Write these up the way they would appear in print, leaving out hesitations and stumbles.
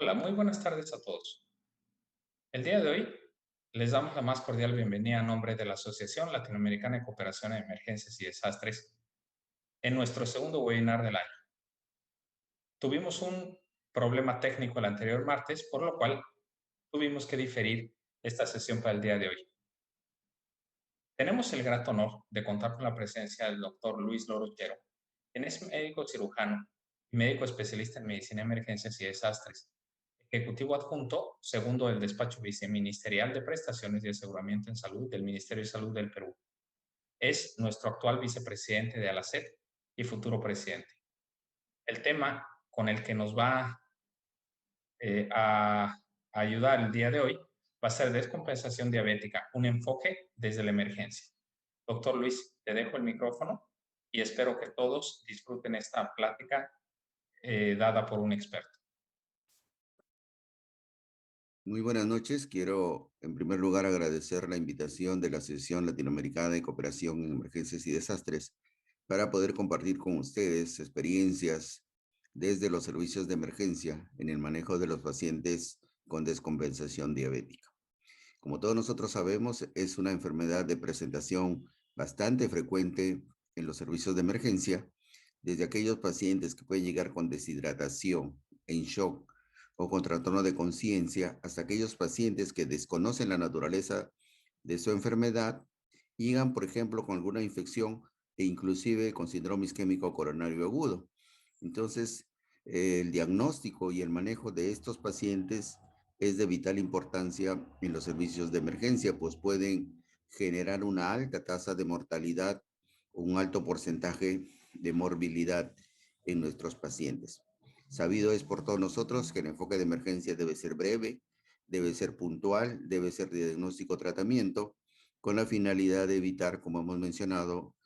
Hola, muy buenas tardes a todos. El día de hoy les damos la más cordial bienvenida a nombre de la Asociación Latinoamericana de Cooperación en Emergencias y Desastres en nuestro segundo webinar del año. Tuvimos un problema técnico el anterior martes, por lo cual tuvimos que diferir esta sesión para el día de hoy. Tenemos el grato honor de contar con la presencia del doctor Luis Lorochero, quien es médico cirujano y médico especialista en medicina de emergencias y desastres, ejecutivo adjunto segundo del despacho viceministerial de prestaciones y aseguramiento en salud del Ministerio de Salud del Perú. Es nuestro actual vicepresidente de ALACET y futuro presidente. El tema con el que nos va a ayudar el día de hoy va a ser descompensación diabética, un enfoque desde la emergencia. Doctor Luis, te dejo el micrófono y espero que todos disfruten esta plática dada por un experto. Muy buenas noches. Quiero, en primer lugar, agradecer la invitación de la Asociación Latinoamericana de Cooperación en Emergencias y Desastres para poder compartir con ustedes experiencias desde los servicios de emergencia en el manejo de los pacientes con descompensación diabética. Como todos nosotros sabemos, es una enfermedad de presentación bastante frecuente en los servicios de emergencia, desde aquellos pacientes que pueden llegar con deshidratación, en shock o con trastorno de conciencia, hasta aquellos pacientes que desconocen la naturaleza de su enfermedad, llegan, por ejemplo, con alguna infección e inclusive con síndrome isquémico coronario agudo. Entonces, el diagnóstico y el manejo de estos pacientes es de vital importancia en los servicios de emergencia, pues pueden generar una alta tasa de mortalidad, un alto porcentaje de morbilidad en nuestros pacientes. Sabido es por todos nosotros que el enfoque de emergencia debe ser breve, debe ser puntual, debe ser de diagnóstico-tratamiento, con la finalidad de evitar, como hemos mencionado,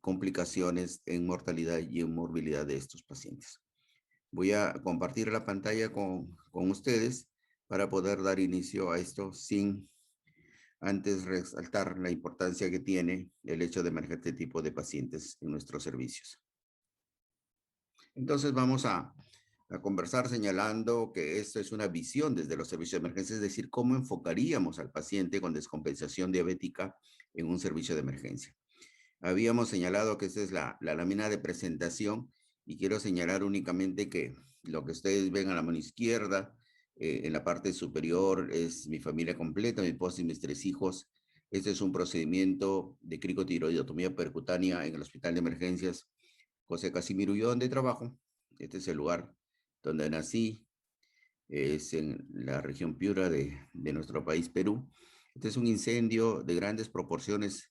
complicaciones en mortalidad y en morbilidad de estos pacientes. Voy a compartir la pantalla con ustedes para poder dar inicio a esto sin antes resaltar la importancia que tiene el hecho de manejar este tipo de pacientes en nuestros servicios. Entonces vamos a conversar señalando que esto es una visión desde los servicios de emergencia, es decir, cómo enfocaríamos al paciente con descompensación diabética en un servicio de emergencia. Habíamos señalado que esta es la lámina de presentación y quiero señalar únicamente que lo que ustedes ven a la mano izquierda, en la parte superior, es mi familia completa, mi esposa y mis 3 hijos. Este es un procedimiento de cricotiroidotomía percutánea en el Hospital de Emergencias José Casimiro, yo donde trabajo. Este es el lugar donde nací, es en la región Piura de nuestro país, Perú. Este es un incendio de grandes proporciones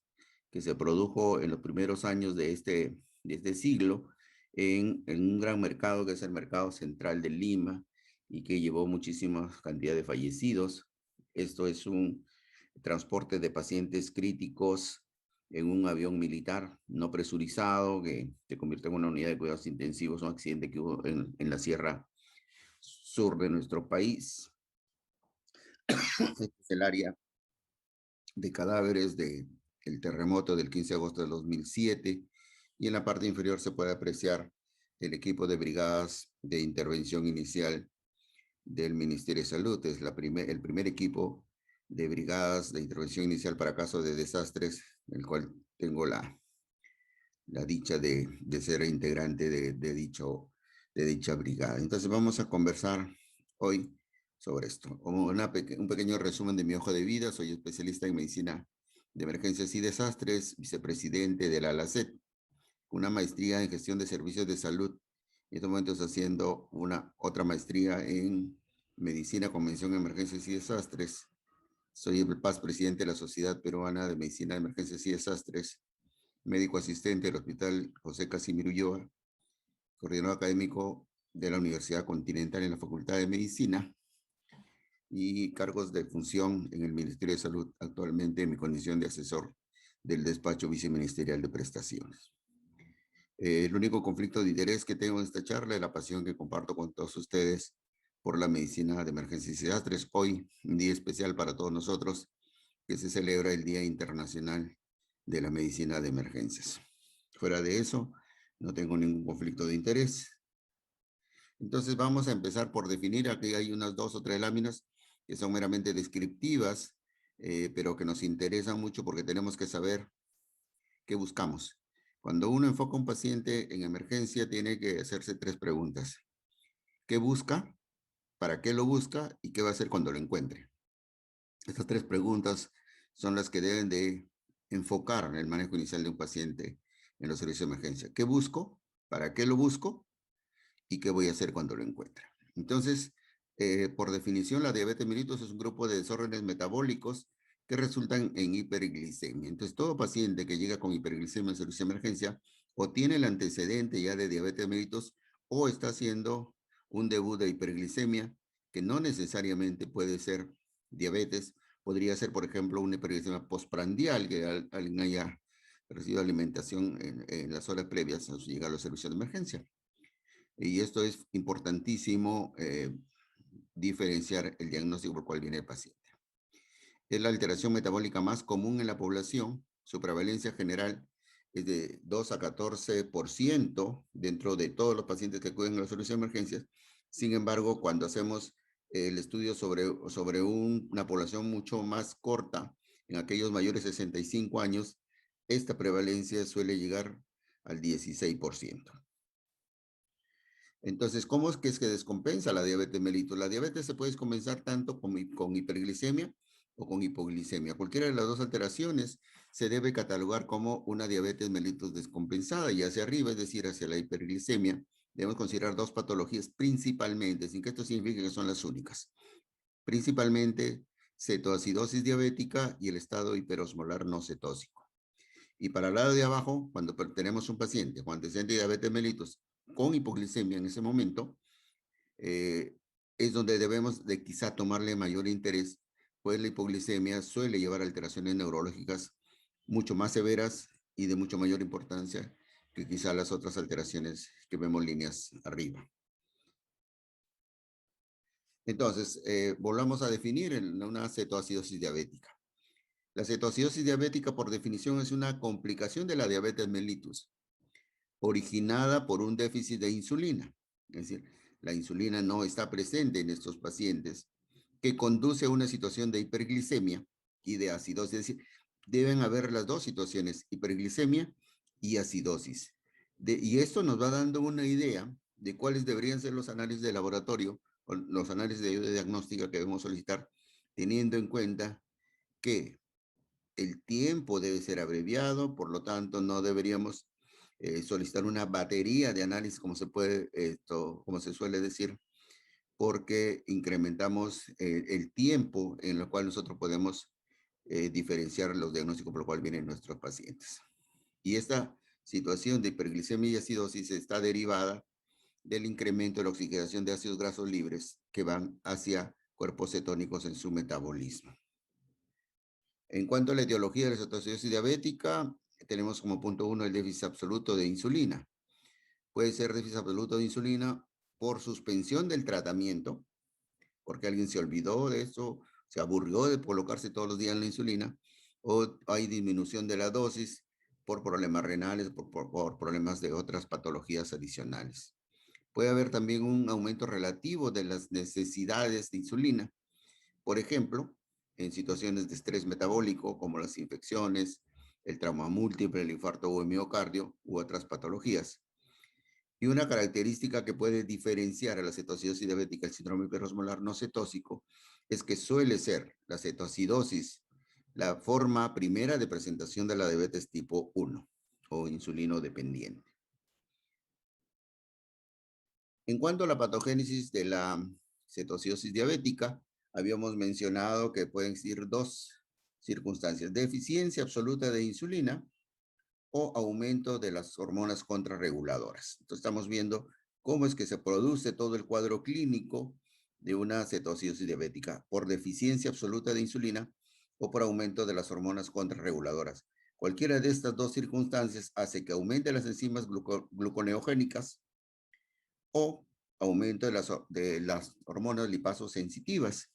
que se produjo en los primeros años de este siglo en un gran mercado que es el mercado central de Lima y que llevó muchísima cantidad de fallecidos. Esto es un transporte de pacientes críticos en un avión militar no presurizado que se convirtió en una unidad de cuidados intensivos, un accidente que hubo en la sierra sur de nuestro país. Este es el área de cadáveres del terremoto del 15 de agosto de 2007 y en la parte inferior se puede apreciar el equipo de brigadas de intervención inicial del Ministerio de Salud. Es el primer equipo de brigadas de intervención inicial para casos de desastres, el cual tengo la dicha de ser integrante de dicha brigada. Entonces vamos a conversar hoy sobre esto. Un pequeño resumen de mi hoja de vida. Soy especialista en medicina de emergencias y desastres, vicepresidente de la ALACET, una maestría en gestión de servicios de salud. En estos momentos haciendo otra maestría en medicina, convención, emergencias y desastres. Soy el PAS presidente de la Sociedad Peruana de Medicina de Emergencias y Desastres, médico asistente del Hospital José Casimiro Ulloa, coordinador académico de la Universidad Continental en la Facultad de Medicina y cargos de función en el Ministerio de Salud, actualmente en mi condición de asesor del despacho viceministerial de prestaciones. El único conflicto de interés que tengo en esta charla es la pasión que comparto con todos ustedes por la medicina de emergencias y desastres. Hoy, un día especial para todos nosotros, que se celebra el Día Internacional de la Medicina de Emergencias. Fuera de eso, no tengo ningún conflicto de interés. Entonces vamos a empezar por definir, aquí hay unas 2 o 3 láminas que son meramente descriptivas, pero que nos interesan mucho porque tenemos que saber qué buscamos. Cuando uno enfoca a un paciente en emergencia, tiene que hacerse 3 preguntas. ¿Qué busca? ¿Para qué lo busca? ¿Y qué va a hacer cuando lo encuentre? Estas 3 preguntas son las que deben de enfocar el manejo inicial de un paciente en los servicios de emergencia. ¿Qué busco? ¿Para qué lo busco? ¿Y qué voy a hacer cuando lo encuentre? Entonces, por definición, la diabetes mellitus es un grupo de desórdenes metabólicos que resultan en hiperglicemia. Entonces, todo paciente que llega con hiperglicemia en servicio de emergencia o tiene el antecedente ya de diabetes mellitus o está haciendo un debut de hiperglicemia, que no necesariamente puede ser diabetes, podría ser, por ejemplo, una hiperglicemia postprandial, que alguien haya recibido alimentación en las horas previas a su llegada a los servicios de emergencia. Y esto es importantísimo, diferenciar el diagnóstico por el cual viene el paciente. Es la alteración metabólica más común en la población. Su prevalencia general es de 2 a 14% dentro de todos los pacientes que acuden a los servicios de emergencias. Sin embargo, cuando hacemos el estudio sobre una población mucho más corta, en aquellos mayores de 65 años, esta prevalencia suele llegar al 16%. Entonces, ¿cómo es que se descompensa la diabetes mellitus? La diabetes se puede descompensar tanto con hiperglicemia o con hipoglicemia. Cualquiera de las dos alteraciones se debe catalogar como una diabetes mellitus descompensada, y hacia arriba, es decir, hacia la hiperglicemia, debemos considerar 2 patologías principalmente, sin que esto signifique que son las únicas. Principalmente cetoacidosis diabética y el estado hiperosmolar no cetósico. Y para el lado de abajo, cuando tenemos un paciente con antecedente de diabetes mellitus con hipoglicemia en ese momento, eh, es donde debemos de quizá tomarle mayor interés, pues la hipoglicemia suele llevar a alteraciones neurológicas mucho más severas y de mucho mayor importancia que quizá las otras alteraciones que vemos líneas arriba. Entonces, volvamos a definir una cetoacidosis diabética. La cetoacidosis diabética, por definición, es una complicación de la diabetes mellitus, originada por un déficit de insulina. Es decir, la insulina no está presente en estos pacientes, que conduce a una situación de hiperglicemia y de acidosis. Es decir, deben haber las dos situaciones, hiperglicemia y acidosis. Y esto nos va dando una idea de cuáles deberían ser los análisis de laboratorio o los análisis de diagnóstica que debemos solicitar, teniendo en cuenta que el tiempo debe ser abreviado, por lo tanto no deberíamos solicitar una batería de análisis como como se suele decir, porque incrementamos el tiempo en el cual nosotros podemos diferenciar los diagnósticos por los cuales vienen nuestros pacientes. Y esta situación de hiperglicemia y acidosis está derivada del incremento de la oxigenación de ácidos grasos libres que van hacia cuerpos cetónicos en su metabolismo. En cuanto a la etiología de la cetoacidosis diabética, tenemos como punto 1 el déficit absoluto de insulina. Puede ser déficit absoluto de insulina por suspensión del tratamiento, porque alguien se olvidó de eso, se aburrió de colocarse todos los días la insulina, o hay disminución de la dosis por problemas renales, por problemas de otras patologías adicionales. Puede haber también un aumento relativo de las necesidades de insulina. Por ejemplo, en situaciones de estrés metabólico como las infecciones, el trauma múltiple, el infarto o el miocardio u otras patologías. Y una característica que puede diferenciar a la cetoacidosis diabética del síndrome hiperosmolar no cetósico es que suele ser la cetoacidosis la forma primera de presentación de la diabetes tipo 1 o insulino dependiente. En cuanto a la patogénesis de la cetoacidosis diabética, habíamos mencionado que pueden existir 2 circunstancias: deficiencia absoluta de insulina o aumento de las hormonas contrarreguladoras. Entonces estamos viendo cómo es que se produce todo el cuadro clínico de una cetoacidosis diabética: por deficiencia absoluta de insulina o por aumento de las hormonas contrarreguladoras. Cualquiera de estas 2 circunstancias hace que aumente las enzimas gluconeogénicas o aumento de las hormonas lipasosensitivas.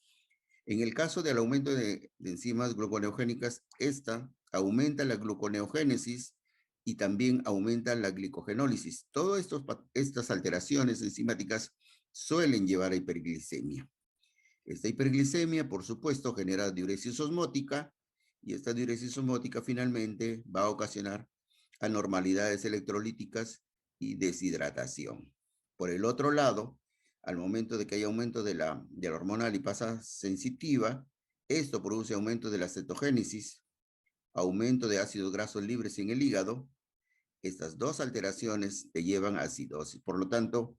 En el caso del aumento de enzimas gluconeogénicas, esta aumenta la gluconeogénesis y también aumenta la glicogenólisis. Todas estas alteraciones enzimáticas suelen llevar a hiperglicemia. Esta hiperglicemia, por supuesto, genera diuresis osmótica y esta diuresis osmótica finalmente va a ocasionar anormalidades electrolíticas y deshidratación. Por el otro lado, al momento de que hay aumento de la hormona lipasa sensitiva, esto produce aumento de la cetogénesis, aumento de ácidos grasos libres en el hígado. Estas dos alteraciones te llevan a acidosis. Por lo tanto,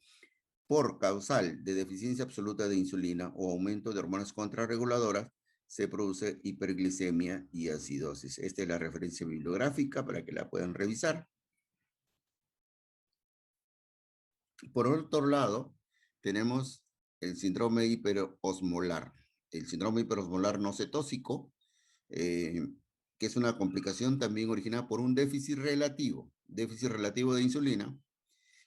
por causal de deficiencia absoluta de insulina o aumento de hormonas contrarreguladoras, se produce hiperglicemia y acidosis. Esta es la referencia bibliográfica para que la puedan revisar. Por otro lado, tenemos el síndrome hiperosmolar. El síndrome hiperosmolar no cetósico, que es una complicación también originada por un déficit relativo de insulina,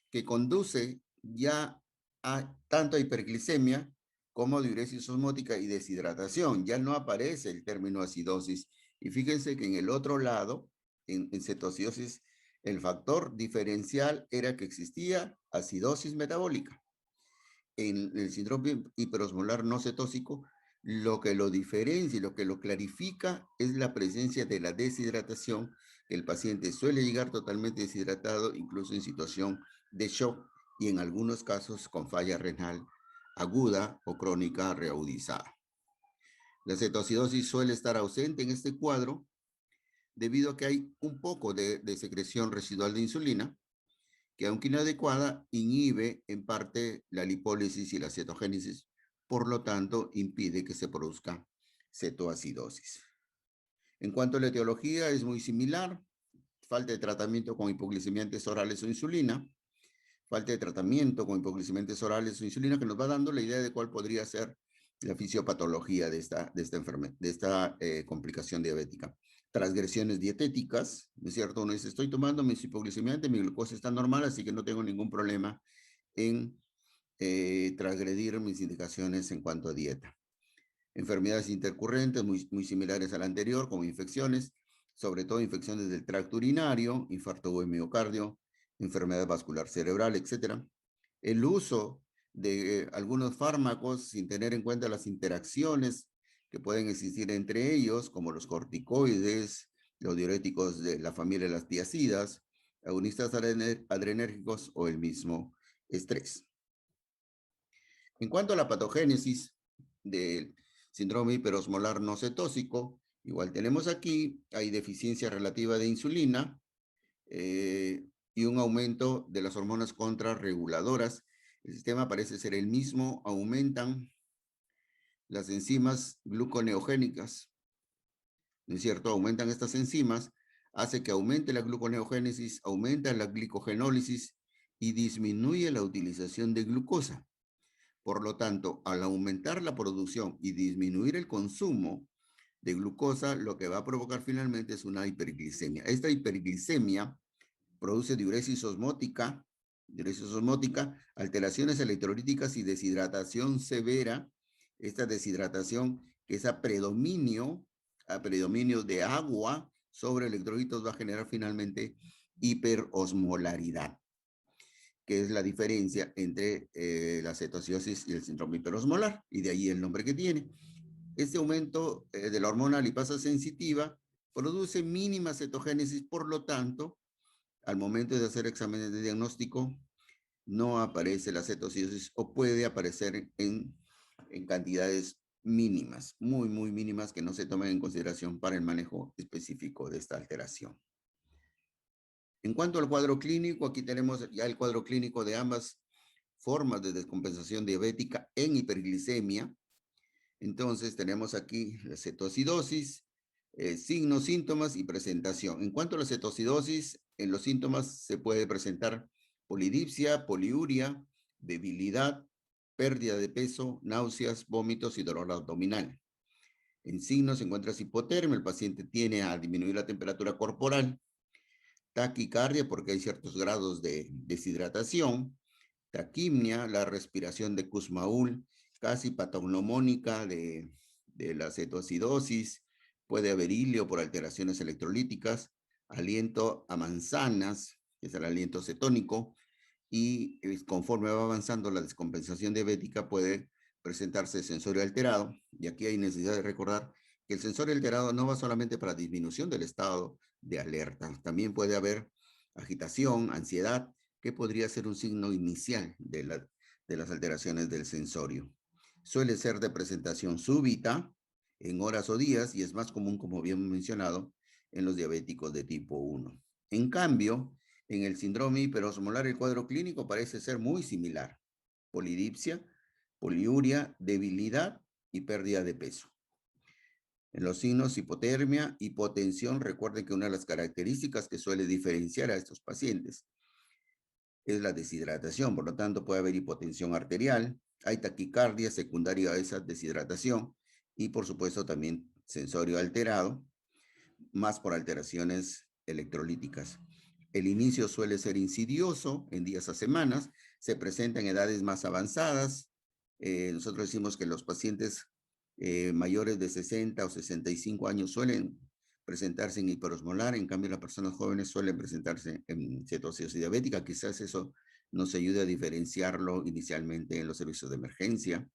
que conduce ya a tanto a hiperglicemia como a diuresis osmótica y deshidratación. Ya no aparece el término acidosis. Y fíjense que en el otro lado, en cetoacidosis, el factor diferencial era que existía acidosis metabólica. En el síndrome hiperosmolar no cetósico, lo que lo diferencia y lo que lo clarifica es la presencia de la deshidratación. El paciente suele llegar totalmente deshidratado, incluso en situación de shock y en algunos casos con falla renal aguda o crónica reagudizada. La cetoacidosis suele estar ausente en este cuadro debido a que hay un poco de secreción residual de insulina, que aunque inadecuada, inhibe en parte la lipólisis y la cetogénesis, por lo tanto, impide que se produzca cetoacidosis. En cuanto a la etiología, es muy similar. Falta de tratamiento con hipoglicemiantes orales o insulina. Falta de tratamiento con hipoglicemiantes orales o insulina, que nos va dando la idea de cuál podría ser la fisiopatología de esta complicación diabética. Transgresiones dietéticas, ¿no es cierto? Uno dice, estoy tomando mis hipoglicemiantes, mi glucosa está normal, así que no tengo ningún problema en transgredir mis indicaciones en cuanto a dieta. Enfermedades intercurrentes muy similares a la anterior, como infecciones, sobre todo infecciones del tracto urinario, infarto de miocardio, enfermedad vascular cerebral, etc. El uso de algunos fármacos sin tener en cuenta las interacciones que pueden existir entre ellos, como los corticoides, los diuréticos de la familia de las tiazidas, agonistas adrenérgicos o el mismo estrés. En cuanto a la patogénesis del síndrome hiperosmolar no cetósico, igual tenemos aquí, hay deficiencia relativa de insulina y un aumento de las hormonas contrarreguladoras. El sistema parece ser el mismo, aumentan las enzimas gluconeogénicas, ¿no es cierto? Aumentan estas enzimas, hace que aumente la gluconeogénesis, aumenta la glicogenólisis y disminuye la utilización de glucosa. Por lo tanto, al aumentar la producción y disminuir el consumo de glucosa, lo que va a provocar finalmente es una hiperglicemia. Esta hiperglicemia produce diuresis osmótica, alteraciones electrolíticas y deshidratación severa. Esta deshidratación, que es a predominio de agua sobre electrolitos, va a generar finalmente hiperosmolaridad, que es la diferencia entre la cetoacidosis y el síndrome hiperosmolar, y de ahí el nombre que tiene. Este aumento de la hormona lipasa sensitiva produce mínima cetogénesis, por lo tanto, al momento de hacer exámenes de diagnóstico, no aparece la cetoacidosis o puede aparecer en cantidades mínimas, muy mínimas, que no se toman en consideración para el manejo específico de esta alteración. En cuanto al cuadro clínico, aquí tenemos ya el cuadro clínico de ambas formas de descompensación diabética en hiperglicemia. Entonces tenemos aquí la cetoacidosis, signos, síntomas y presentación. En cuanto a la cetoacidosis, en los síntomas se puede presentar polidipsia, poliuria, debilidad, pérdida de peso, náuseas, vómitos y dolor abdominal. En signos se encuentra hipotermia, el paciente tiene a disminuir la temperatura corporal, taquicardia porque hay ciertos grados de deshidratación, taquimia, la respiración de Kussmaul, casi patognomónica de la cetoacidosis, puede haber hilio por alteraciones electrolíticas, aliento a manzanas, que es el aliento cetónico, y conforme va avanzando la descompensación diabética puede presentarse sensorio alterado. Y aquí hay necesidad de recordar que el sensorio alterado no va solamente para disminución del estado de alerta, también puede haber agitación, ansiedad, que podría ser un signo inicial de las alteraciones del sensorio. Suele ser de presentación súbita en horas o días y es más común, como habíamos mencionado, en los diabéticos de tipo 1. En cambio, en el síndrome hiperosmolar el cuadro clínico parece ser muy similar. Polidipsia, poliuria, debilidad y pérdida de peso. En los signos hipotermia, hipotensión, recuerden que una de las características que suele diferenciar a estos pacientes es la deshidratación, por lo tanto puede haber hipotensión arterial, hay taquicardia secundaria a esa deshidratación y por supuesto también sensorio alterado, más por alteraciones electrolíticas. El inicio suele ser insidioso en días a semanas, se presenta en edades más avanzadas. Nosotros decimos que los pacientes mayores de 60 o 65 años suelen presentarse en hiperosmolar, en cambio las personas jóvenes suelen presentarse en cetosis diabética. Quizás eso nos ayude a diferenciarlo inicialmente en los servicios de emergencia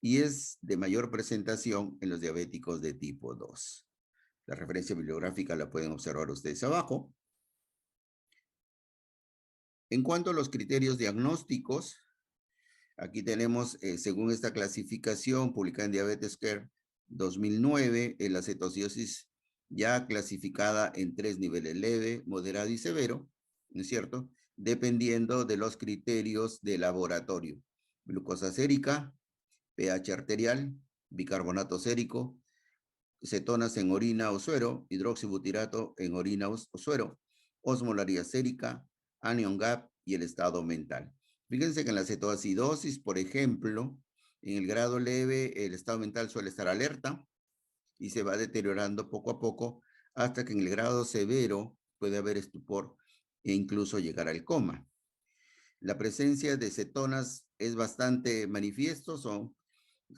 y es de mayor presentación en los diabéticos de tipo 2. La referencia bibliográfica la pueden observar ustedes abajo. En cuanto a los criterios diagnósticos, aquí tenemos, según esta clasificación publicada en Diabetes Care 2009, la cetoacidosis ya clasificada en 3 niveles: leve, moderado y severo, ¿no es cierto? Dependiendo de los criterios de laboratorio: glucosa sérica, pH arterial, bicarbonato sérico, cetonas en orina o suero, hidroxibutirato en orina o suero, osmolaridad sérica, anion gap y el estado mental. Fíjense que en la cetoacidosis, por ejemplo, en el grado leve, el estado mental suele estar alerta y se va deteriorando poco a poco hasta que en el grado severo puede haber estupor e incluso llegar al coma. La presencia de cetonas es bastante manifiesto, son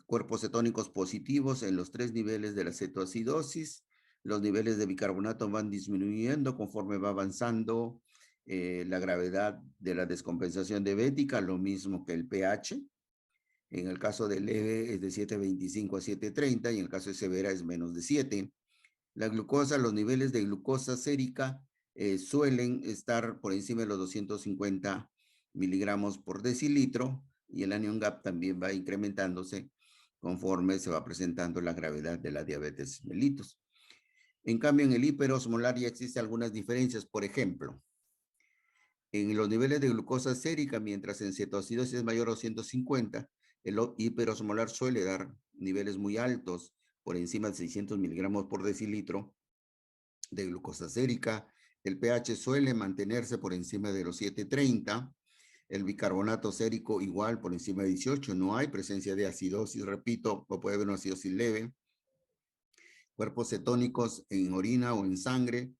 cuerpos cetónicos positivos en los 3 niveles de la cetoacidosis. Los niveles de bicarbonato van disminuyendo conforme va avanzando la gravedad de la descompensación diabética, lo mismo que el pH. En el caso de leve es de 7.25 a 7.30 y en el caso de severa es menos de 7. La glucosa, los niveles de glucosa sérica suelen estar por encima de los 250 miligramos por decilitro y el anion gap también va incrementándose conforme se va presentando la gravedad de la diabetes mellitus. En cambio, en el hiperosmolar ya existen algunas diferencias. Por ejemplo, en los niveles de glucosa sérica, mientras en cetoacidosis es mayor a 150, el hiperosmolar suele dar niveles muy altos, por encima de 600 miligramos por decilitro de glucosa sérica. El pH suele mantenerse por encima de los 730. El bicarbonato sérico igual por encima de 18. No hay presencia de acidosis, repito, o puede haber una acidosis leve. Cuerpos cetónicos en orina o en sangre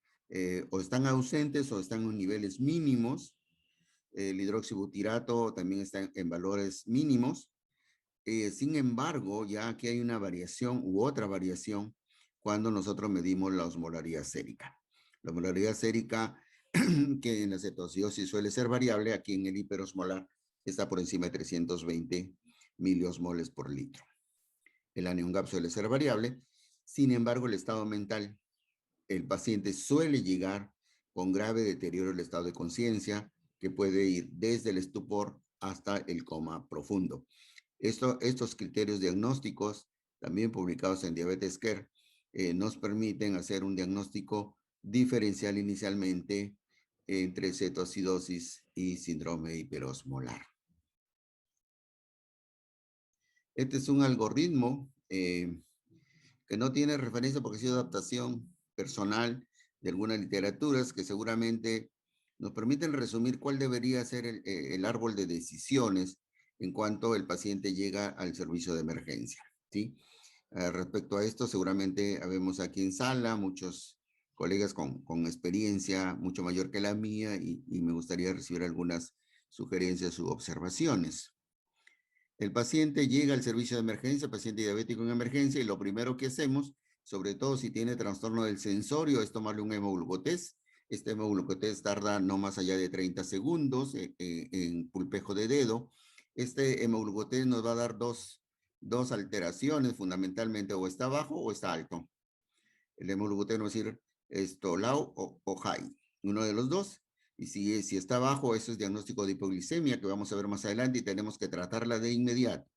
o están ausentes o están en niveles mínimos. El hidroxibutirato también está en valores mínimos. Sin embargo, ya aquí hay una variación u otra variación cuando nosotros medimos la osmolaridad sérica. La osmolaridad sérica, que en la cetoacidosis suele ser variable, aquí en el hiperosmolar está por encima de 320 miliosmoles por litro. El anion gap suele ser variable. Sin embargo, el estado mental, el paciente suele llegar con grave deterioro del estado de conciencia, que puede ir desde el estupor hasta el coma profundo. Estos criterios diagnósticos, también publicados en Diabetes Care, nos permiten hacer un diagnóstico diferencial inicialmente entre cetoacidosis y síndrome hiperosmolar. Este es un algoritmo que no tiene referencia porque ha sido adaptación personal de algunas literaturas que seguramente nos permiten resumir cuál debería ser el árbol de decisiones en cuanto el paciente llega al servicio de emergencia, ¿sí? Respecto a esto, seguramente habemos aquí en sala muchos colegas con experiencia mucho mayor que la mía y me gustaría recibir algunas sugerencias u observaciones. El paciente llega al servicio de emergencia, paciente diabético en emergencia, y lo primero que hacemos, sobre todo si tiene trastorno del sensorio, es tomarle un hemoglucotest Este hemoglucotest tarda no más allá de 30 segundos en pulpejo de dedo. Este hemoglucotest nos va a dar dos alteraciones fundamentalmente, o está bajo o está alto. El hemoglucoteno va a decir esto, low o high, uno de los dos. Y si está bajo, eso es diagnóstico de hipoglicemia, que vamos a ver más adelante, y tenemos que tratarla de inmediato.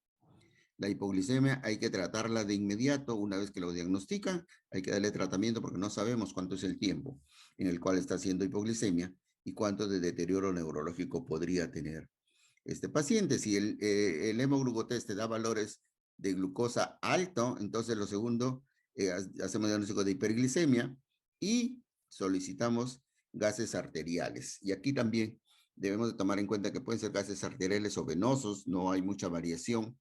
La hipoglicemia hay que tratarla de inmediato. Una vez que lo diagnostican, hay que darle tratamiento porque no sabemos cuánto es el tiempo en el cual está haciendo hipoglicemia y cuánto de deterioro neurológico podría tener este paciente. Si el hemoglucotest te da valores de glucosa alto, entonces lo segundo, hacemos diagnóstico de hiperglicemia y solicitamos gases arteriales. Y aquí también debemos de tomar en cuenta que pueden ser gases arteriales o venosos, no hay mucha variación,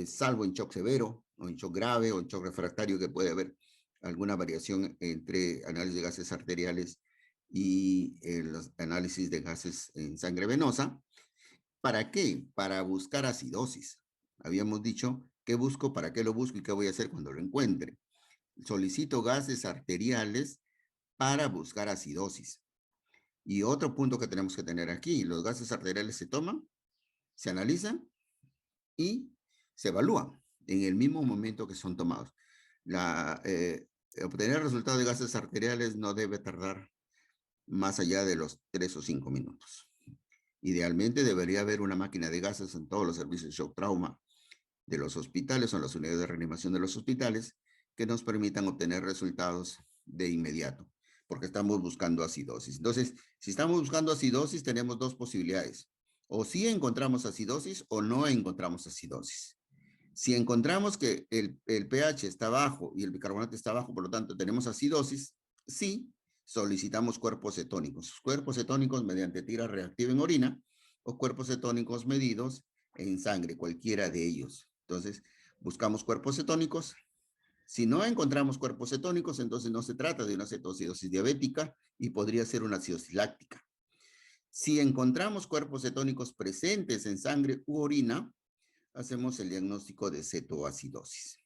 salvo en shock severo o en shock grave o en shock refractario, que puede haber alguna variación entre análisis de gases arteriales y los análisis de gases en sangre venosa. ¿Para qué? Para buscar acidosis. Habíamos dicho qué busco, para qué lo busco y qué voy a hacer cuando lo encuentre. Solicito gases arteriales para buscar acidosis. Y otro punto que tenemos que tener aquí, los gases arteriales se toman, se analizan y se evalúan en el mismo momento que son tomados. Obtener el resultado de gases arteriales no debe tardar más allá de los 3 o 5 minutos. Idealmente debería haber una máquina de gases en todos los servicios de shock trauma de los hospitales o en las unidades de reanimación de los hospitales que nos permitan obtener resultados de inmediato, porque estamos buscando acidosis. Entonces, si estamos buscando acidosis, tenemos dos posibilidades. O sí encontramos acidosis o no encontramos acidosis. Si encontramos que el pH está bajo y el bicarbonato está bajo, por lo tanto tenemos acidosis, sí solicitamos cuerpos cetónicos. Cuerpos cetónicos mediante tira reactiva en orina o cuerpos cetónicos medidos en sangre, cualquiera de ellos. Entonces, buscamos cuerpos cetónicos. Si no encontramos cuerpos cetónicos, entonces no se trata de una cetoacidosis diabética y podría ser una acidosis láctica. Si encontramos cuerpos cetónicos presentes en sangre u orina, hacemos el diagnóstico de cetoacidosis.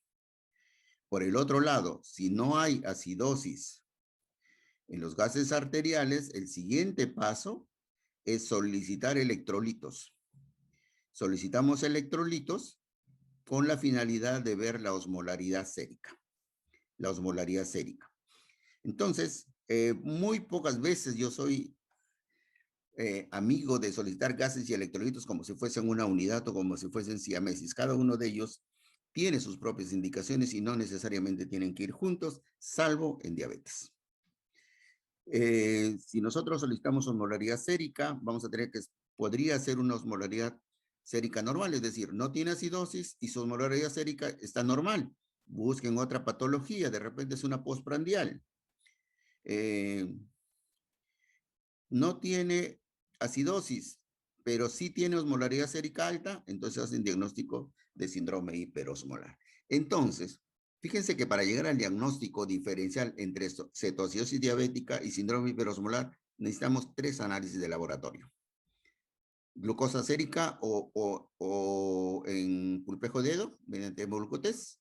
Por el otro lado, si no hay acidosis en los gases arteriales, el siguiente paso es solicitar electrolitos. Solicitamos electrolitos con la finalidad de ver la osmolaridad sérica. La osmolaridad sérica. Entonces, muy pocas veces yo soy amigo de solicitar gases y electrolitos como si fuesen una unidad o como si fuesen siamesis. Cada uno de ellos tiene sus propias indicaciones y no necesariamente tienen que ir juntos, salvo en diabetes. Si nosotros solicitamos osmolaridad sérica, vamos a tener que, podría ser una osmolaridad sérica normal, es decir, no tiene acidosis y su osmolaridad sérica está normal. Busquen otra patología, de repente es una postprandial. No tiene acidosis, pero sí tiene osmolaridad sérica alta, entonces hacen diagnóstico de síndrome hiperosmolar. Entonces, fíjense que para llegar al diagnóstico diferencial entre cetoacidosis diabética y síndrome hiperosmolar, necesitamos 3 análisis de laboratorio. Glucosa sérica o en pulpejo de dedo, mediante hemoglucotest,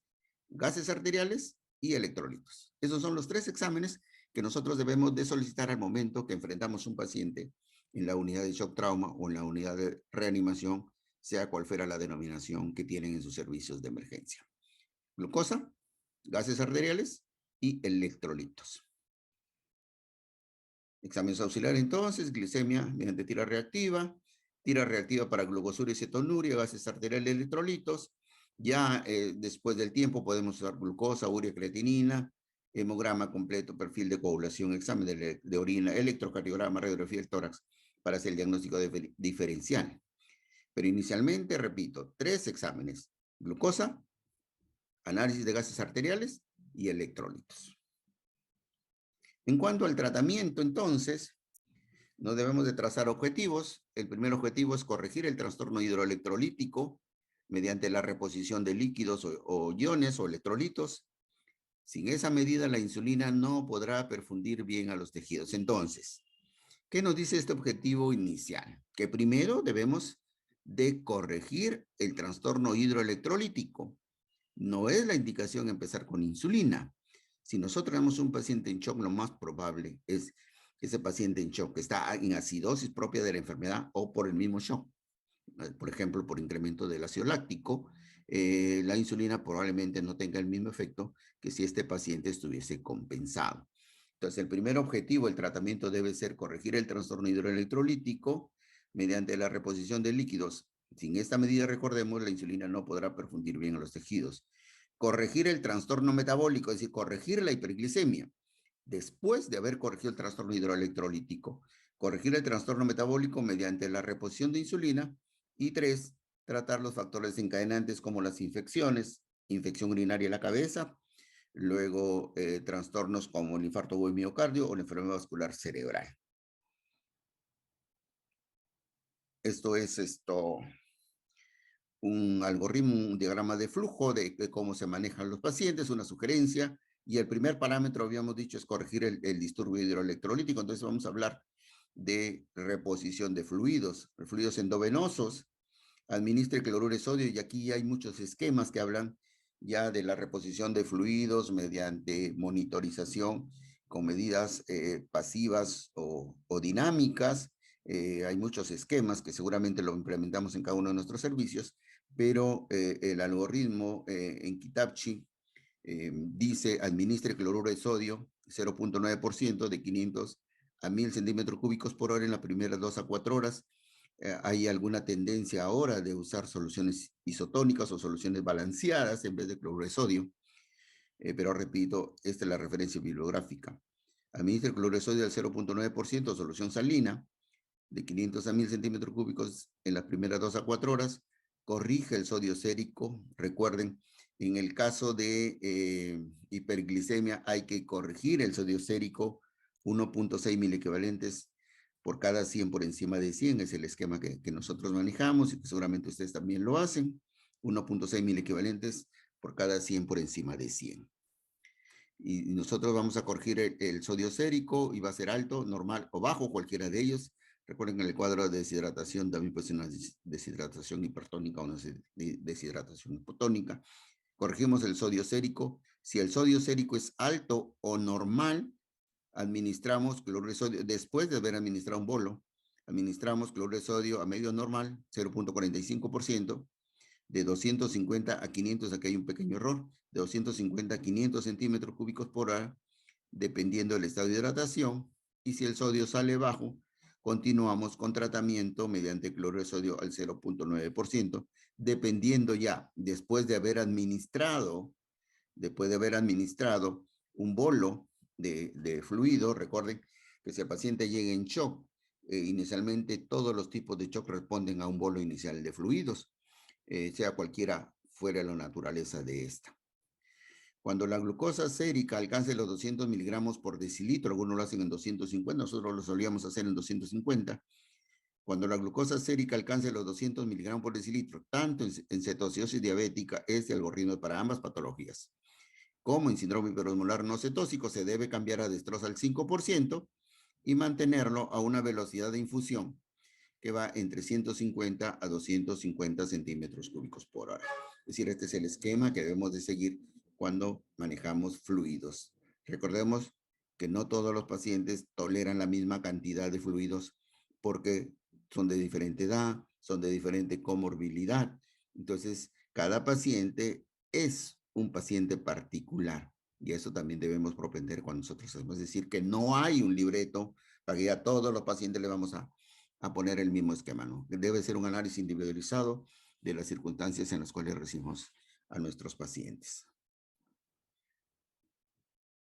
gases arteriales y electrolitos. Esos son los 3 exámenes que nosotros debemos de solicitar al momento que enfrentamos un paciente en la unidad de shock trauma o en la unidad de reanimación, sea cual fuera la denominación que tienen en sus servicios de emergencia. Glucosa, gases arteriales y electrolitos. Exámenes auxiliares entonces, glicemia mediante tira reactiva para glucosuria y cetonuria, gases arteriales y electrolitos. Ya después del tiempo podemos usar glucosa, urea, creatinina, hemograma completo, perfil de coagulación, examen de orina, electrocardiograma, radiografía del tórax para hacer el diagnóstico diferencial. Pero inicialmente, repito, 3 exámenes: glucosa, análisis de gases arteriales y electrolitos. En cuanto al tratamiento, entonces, no debemos de trazar objetivos. El primer objetivo es corregir el trastorno hidroelectrolítico mediante la reposición de líquidos o iones o electrolitos. Sin esa medida, la insulina no podrá perfundir bien a los tejidos. Entonces, ¿qué nos dice este objetivo inicial? Que primero debemos de corregir el trastorno hidroelectrolítico. No es la indicación empezar con insulina. Si nosotros tenemos un paciente en shock, lo más probable es ese paciente en shock, que está en acidosis propia de la enfermedad o por el mismo shock, por ejemplo, por incremento del ácido láctico, la insulina probablemente no tenga el mismo efecto que si este paciente estuviese compensado. Entonces, el primer objetivo del tratamiento debe ser corregir el trastorno hidroelectrolítico mediante la reposición de líquidos. Sin esta medida, recordemos, la insulina no podrá perfundir bien a los tejidos. Corregir el trastorno metabólico, es decir, corregir la hiperglicemia después de haber corregido el trastorno hidroelectrolítico. Corregir el trastorno metabólico mediante la reposición de insulina. Y 3, tratar los factores desencadenantes como las infecciones, infección urinaria en la cabeza, luego trastornos como el infarto o el miocardio o la enfermedad vascular cerebral. Esto es un algoritmo, un diagrama de flujo de cómo se manejan los pacientes, una sugerencia, y el primer parámetro, habíamos dicho, es corregir el disturbio hidroelectrolítico. Entonces vamos a hablar de reposición de fluidos endovenosos. Administre cloruro de sodio, y aquí hay muchos esquemas que hablan ya de la reposición de fluidos mediante monitorización con medidas pasivas o dinámicas. Hay muchos esquemas que seguramente lo implementamos en cada uno de nuestros servicios, pero el algoritmo en Kitabchi dice: administre cloruro de sodio 0.9% de 500 a 1000 centímetros cúbicos por hora en las primeras 2 a 4 horas. Hay alguna tendencia ahora de usar soluciones isotónicas o soluciones balanceadas en vez de cloruro de sodio, pero repito, esta es la referencia bibliográfica. Administre el cloruro de sodio al 0.9%, solución salina, de 500 a 1000 centímetros cúbicos en las primeras 2 a 4 horas. Corrige el sodio sérico. Recuerden, en el caso de hiperglicemia hay que corregir el sodio sérico 1.6 miliequivalentes por cada 100 por encima de 100. Es el esquema que nosotros manejamos y que seguramente ustedes también lo hacen. 1.6 miliequivalentes por cada 100 por encima de 100. Y nosotros vamos a corregir el sodio sérico, y va a ser alto, normal o bajo, cualquiera de ellos. Recuerden que en el cuadro de deshidratación también puede ser una deshidratación hipertónica o una deshidratación hipotónica. Corregimos el sodio sérico. Si el sodio sérico es alto o normal, administramos cloruro de sodio. Después de haber administrado un bolo, administramos cloruro de sodio a medio normal, 0.45%. De 250 a 500, aquí hay un pequeño error, de 250 a 500 centímetros cúbicos por hora, dependiendo del estado de hidratación. Y si el sodio sale bajo, continuamos con tratamiento mediante cloruro de sodio al 0.9%, dependiendo ya, después de haber administrado un bolo de fluido. Recuerden que si el paciente llega en shock, inicialmente todos los tipos de shock responden a un bolo inicial de fluidos, sea cualquiera fuera la naturaleza de esta. Cuando la glucosa sérica alcance los 200 miligramos por decilitro, algunos lo hacen en 250, nosotros lo solíamos hacer en 250. Cuando la glucosa sérica alcance los 200 miligramos por decilitro, tanto en cetoacidosis diabética, este algoritmo para ambas patologías, como en síndrome hiperosmolar no cetósico, se debe cambiar a dextrosa al 5% y mantenerlo a una velocidad de infusión que va entre 150 a 250 centímetros cúbicos por hora. Es decir, este es el esquema que debemos de seguir cuando manejamos fluidos. Recordemos que no todos los pacientes toleran la misma cantidad de fluidos porque son de diferente edad, son de diferente comorbilidad. Entonces, cada paciente es un paciente particular, y eso también debemos propender cuando nosotros hacemos. Es decir, que no hay un libreto para que a todos los pacientes le vamos a poner el mismo esquema, ¿no? Debe ser un análisis individualizado de las circunstancias en las cuales recibimos a nuestros pacientes.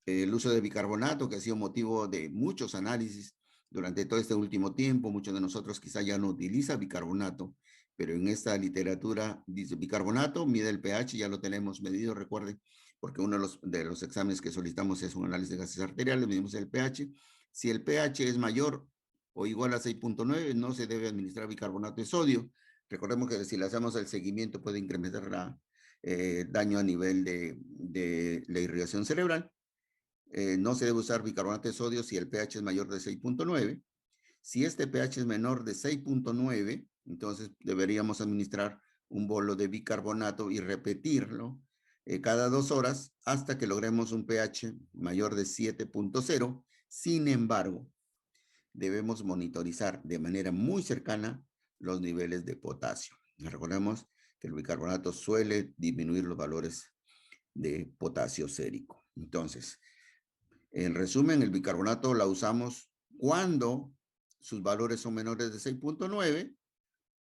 El uso de bicarbonato, que ha sido motivo de muchos análisis durante todo este último tiempo. Muchos de nosotros quizá ya no utilizan bicarbonato, pero en esta literatura dice bicarbonato, mide el pH, ya lo tenemos medido, recuerden, porque uno de los exámenes que solicitamos es un análisis de gases arteriales, medimos el pH. Si el pH es mayor o igual a 6.9, no se debe administrar bicarbonato de sodio. Recordemos que si le hacemos el seguimiento puede incrementar daño a nivel de la irrigación cerebral. No se debe usar bicarbonato de sodio si el pH es mayor de 6.9. Si este pH es menor de 6.9, entonces deberíamos administrar un bolo de bicarbonato y repetirlo cada 2 horas hasta que logremos un pH mayor de 7.0. Sin embargo, debemos monitorizar de manera muy cercana los niveles de potasio. Recordemos que el bicarbonato suele disminuir los valores de potasio sérico. Entonces, en resumen, el bicarbonato la usamos cuando sus valores son menores de 6.9,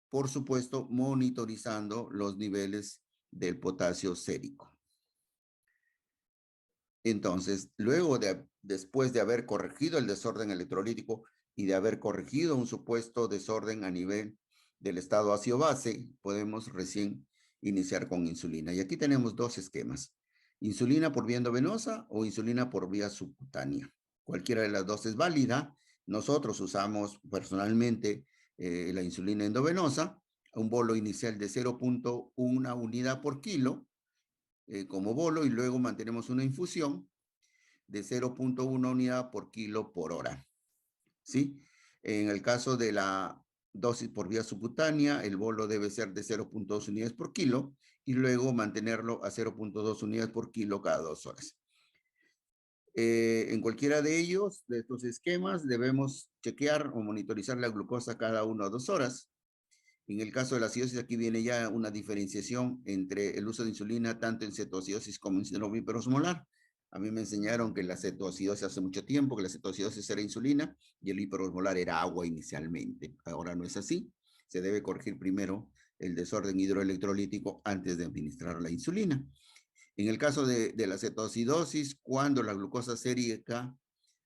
por supuesto, monitorizando los niveles del potasio sérico. Entonces, después de haber corregido el desorden electrolítico y de haber corregido un supuesto desorden a nivel del estado ácido-base, podemos recién iniciar con insulina. Y aquí tenemos dos esquemas: insulina por vía endovenosa o insulina por vía subcutánea. Cualquiera de las dos es válida. Nosotros usamos personalmente la insulina endovenosa, un bolo inicial de 0.1 unidad por kilo como bolo, y luego mantenemos una infusión de 0.1 unidad por kilo por hora. ¿Sí? En el caso de la dosis por vía subcutánea, el bolo debe ser de 0.2 unidades por kilo y luego mantenerlo a 0.2 unidades por kilo cada 2 horas. En cualquiera de ellos, de estos esquemas, debemos chequear o monitorizar la glucosa cada 1 o 2 horas. En el caso de la acidosis, aquí viene ya una diferenciación entre el uso de insulina tanto en cetoacidosis como en síndrome hiperosmolar. A mí me enseñaron que la cetoacidosis hace mucho tiempo, que la cetoacidosis era insulina y el hiperosmolar era agua inicialmente. Ahora no es así. Se debe corregir primero el desorden hidroelectrolítico antes de administrar la insulina. En el caso de la cetoacidosis, cuando la glucosa sérica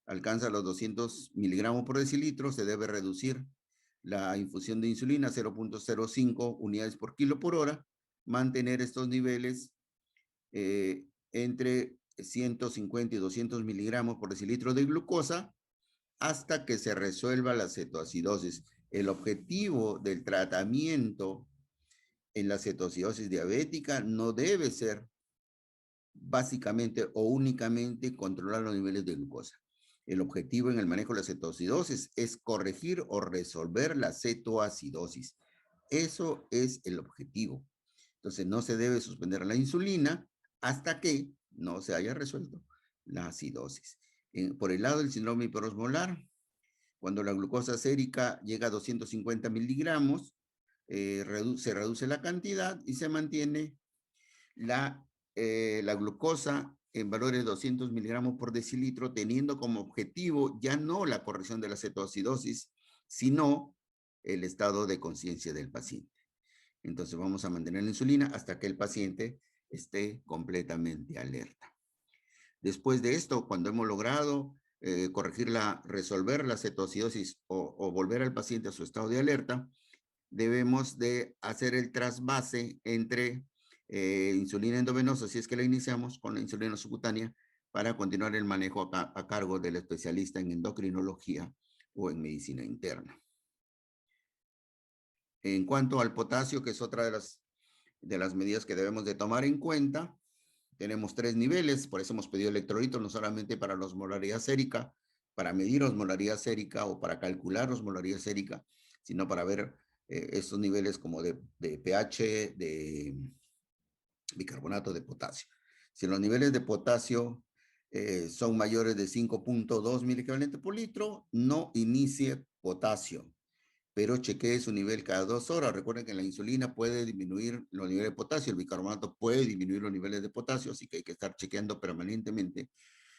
alcanza los 200 miligramos por decilitro, se debe reducir la infusión de insulina a 0.05 unidades por kilo por hora, mantener estos niveles entre 150 y 200 miligramos por decilitro de glucosa hasta que se resuelva la cetoacidosis. El objetivo del tratamiento en la cetoacidosis diabética no debe ser básicamente o únicamente controlar los niveles de glucosa. El objetivo en el manejo de la cetoacidosis es corregir o resolver la cetoacidosis. Eso es el objetivo. Entonces, no se debe suspender la insulina hasta que no se haya resuelto la acidosis. Por el lado del síndrome hiperosmolar, cuando la glucosa sérica llega a 250 miligramos, se reduce la cantidad y se mantiene la glucosa en valores de 200 miligramos por decilitro, teniendo como objetivo ya no la corrección de la cetoacidosis, sino el estado de conciencia del paciente. Entonces vamos a mantener la insulina hasta que el paciente esté completamente alerta. Después de esto, cuando hemos logrado resolver la cetoacidosis o volver al paciente a su estado de alerta, debemos de hacer el trasvase entre insulina endovenosa, si es que la iniciamos, con la insulina subcutánea, para continuar el manejo a cargo del especialista en endocrinología o en medicina interna. En cuanto al potasio, que es otra de las medidas que debemos de tomar en cuenta, tenemos 3 niveles, por eso hemos pedido electrolitos, no solamente para la osmolaridad sérica, para medir osmolaridad sérica o para calcular osmolaridad sérica, sino para ver estos niveles como de pH, de bicarbonato de potasio. Si los niveles de potasio son mayores de 5.2 miliequivalentes por litro, no inicie potasio, pero chequee su nivel cada 2 horas. Recuerden que la insulina puede disminuir los niveles de potasio, el bicarbonato puede disminuir los niveles de potasio, así que hay que estar chequeando permanentemente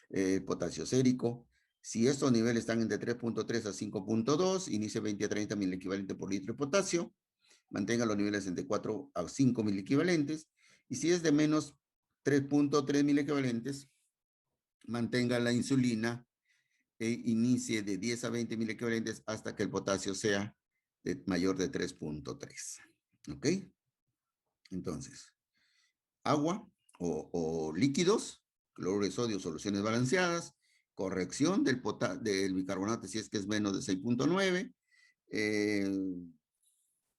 el potasio sérico. Si estos niveles están entre 3.3 a 5.2, inicie 20 a 30 miliequivalentes por litro de potasio. Mantenga los niveles entre 4 a 5 miliequivalentes. Y si es de menos 3.3 miliequivalentes, mantenga la insulina e inicie de 10 a 20 miliequivalentes hasta que el potasio sea mayor de 3.3. ¿Ok? Entonces, agua o líquidos, cloruro de sodio, soluciones balanceadas, corrección del bicarbonato si es que es menos de 6.9,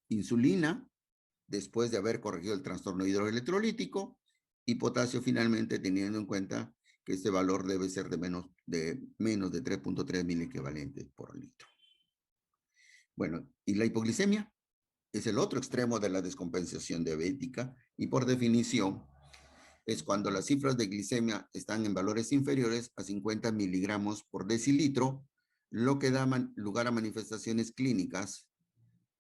insulina después de haber corregido el trastorno hidroelectrolítico y potasio finalmente, teniendo en cuenta que este valor debe ser de menos de 3.3 miliequivalentes por litro. Bueno, y la hipoglicemia es el otro extremo de la descompensación diabética y por definición es cuando las cifras de glicemia están en valores inferiores a 50 miligramos por decilitro lo que da lugar a manifestaciones clínicas,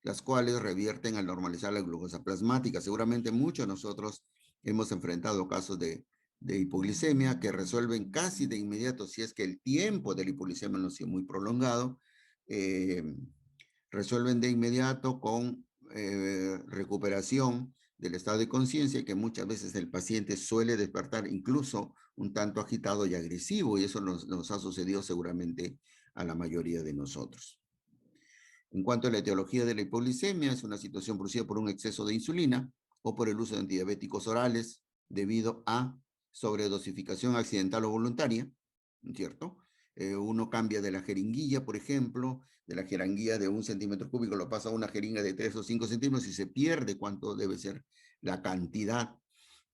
las cuales revierten al normalizar la glucosa plasmática. Seguramente muchos de nosotros hemos enfrentado casos de hipoglicemia que resuelven casi de inmediato, si es que el tiempo de la hipoglicemia no ha sido muy prolongado, eh, resuelven de inmediato con recuperación del estado de conciencia, que muchas veces el paciente suele despertar incluso un tanto agitado y agresivo, y eso nos ha sucedido seguramente a la mayoría de nosotros. En cuanto a la etiología de la hipoglicemia, es una situación producida por un exceso de insulina o por el uso de antidiabéticos orales debido a sobredosificación accidental o voluntaria, ¿cierto? Uno cambia de la jeringuilla, por ejemplo, de la jeringuilla de 1 cm3, lo pasa a una jeringa de 3 o 5 centímetros y se pierde cuánto debe ser la cantidad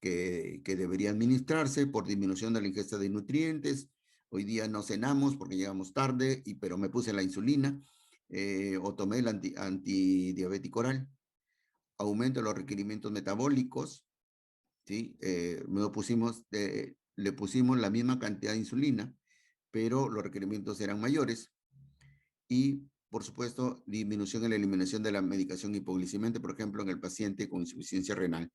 que debería administrarse por disminución de la ingesta de nutrientes. Hoy día no cenamos porque llegamos tarde, pero me puse la insulina o tomé el antidiabético oral. Aumento de los requerimientos metabólicos, ¿sí? Le pusimos la misma cantidad de insulina, pero los requerimientos eran mayores. Y, por supuesto, disminución en la eliminación de la medicación hipoglicemiante, por ejemplo, en el paciente con insuficiencia renal,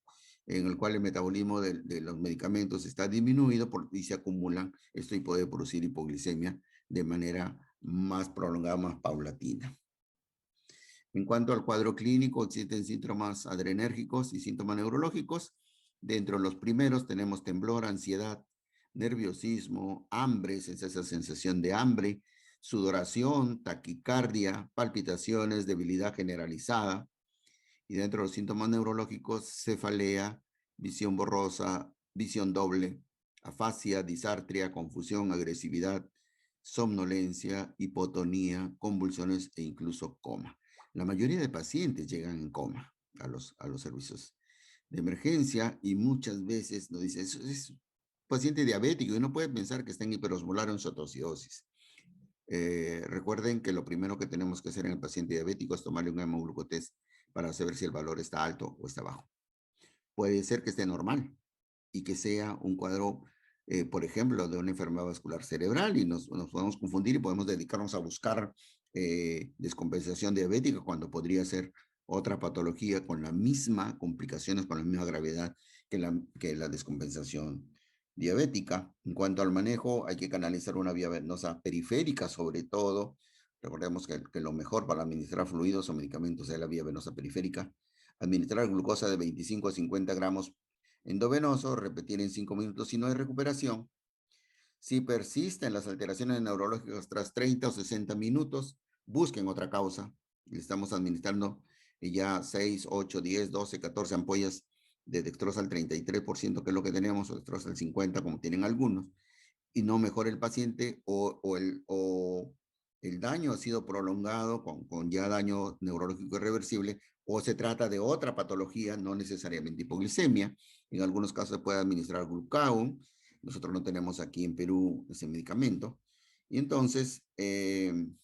en el cual el metabolismo de los medicamentos está disminuido y se acumulan, esto y puede producir hipoglicemia de manera más prolongada, más paulatina. En cuanto al cuadro clínico, existen síntomas adrenérgicos y síntomas neurológicos. Dentro de los primeros tenemos temblor, ansiedad, nerviosismo, hambre, esa sensación de hambre, sudoración, taquicardia, palpitaciones, debilidad generalizada. Y dentro de los síntomas neurológicos, cefalea, visión borrosa, visión doble, afasia, disartria, confusión, agresividad, somnolencia, hipotonía, convulsiones e incluso coma. La mayoría de pacientes llegan en coma a los servicios de emergencia y muchas veces nos dicen, es paciente diabético y uno puede pensar que está en hiperosmolar o en cetoacidosis. Recuerden que lo primero que tenemos que hacer en el paciente diabético es tomarle un hemoglucotest para saber si el valor está alto o está bajo. Puede ser que esté normal y que sea un cuadro, por ejemplo, de una enfermedad vascular cerebral y nos podemos confundir y podemos dedicarnos a buscar descompensación diabética cuando podría ser otra patología con la misma complicaciones, con la misma gravedad que la descompensación diabética. En cuanto al manejo, hay que canalizar una vía venosa periférica sobre todo. Recordemos que lo mejor para administrar fluidos o medicamentos es la vía venosa periférica. Administrar glucosa de 25 a 50 gramos endovenoso, repetir en 5 minutos si no hay recuperación. Si persisten las alteraciones neurológicas tras 30 o 60 minutos, busquen otra causa. Le estamos administrando ya 6, 8, 10, 12, 14 ampollas de dextrosa al 33%, que es lo que tenemos, o dextrosa al 50%, como tienen algunos, y no mejora el paciente o el daño ha sido prolongado con ya daño neurológico irreversible, o se trata de otra patología, no necesariamente hipoglicemia. En algunos casos se puede administrar glucagon. Nosotros no tenemos aquí en Perú ese medicamento. Y entonces, en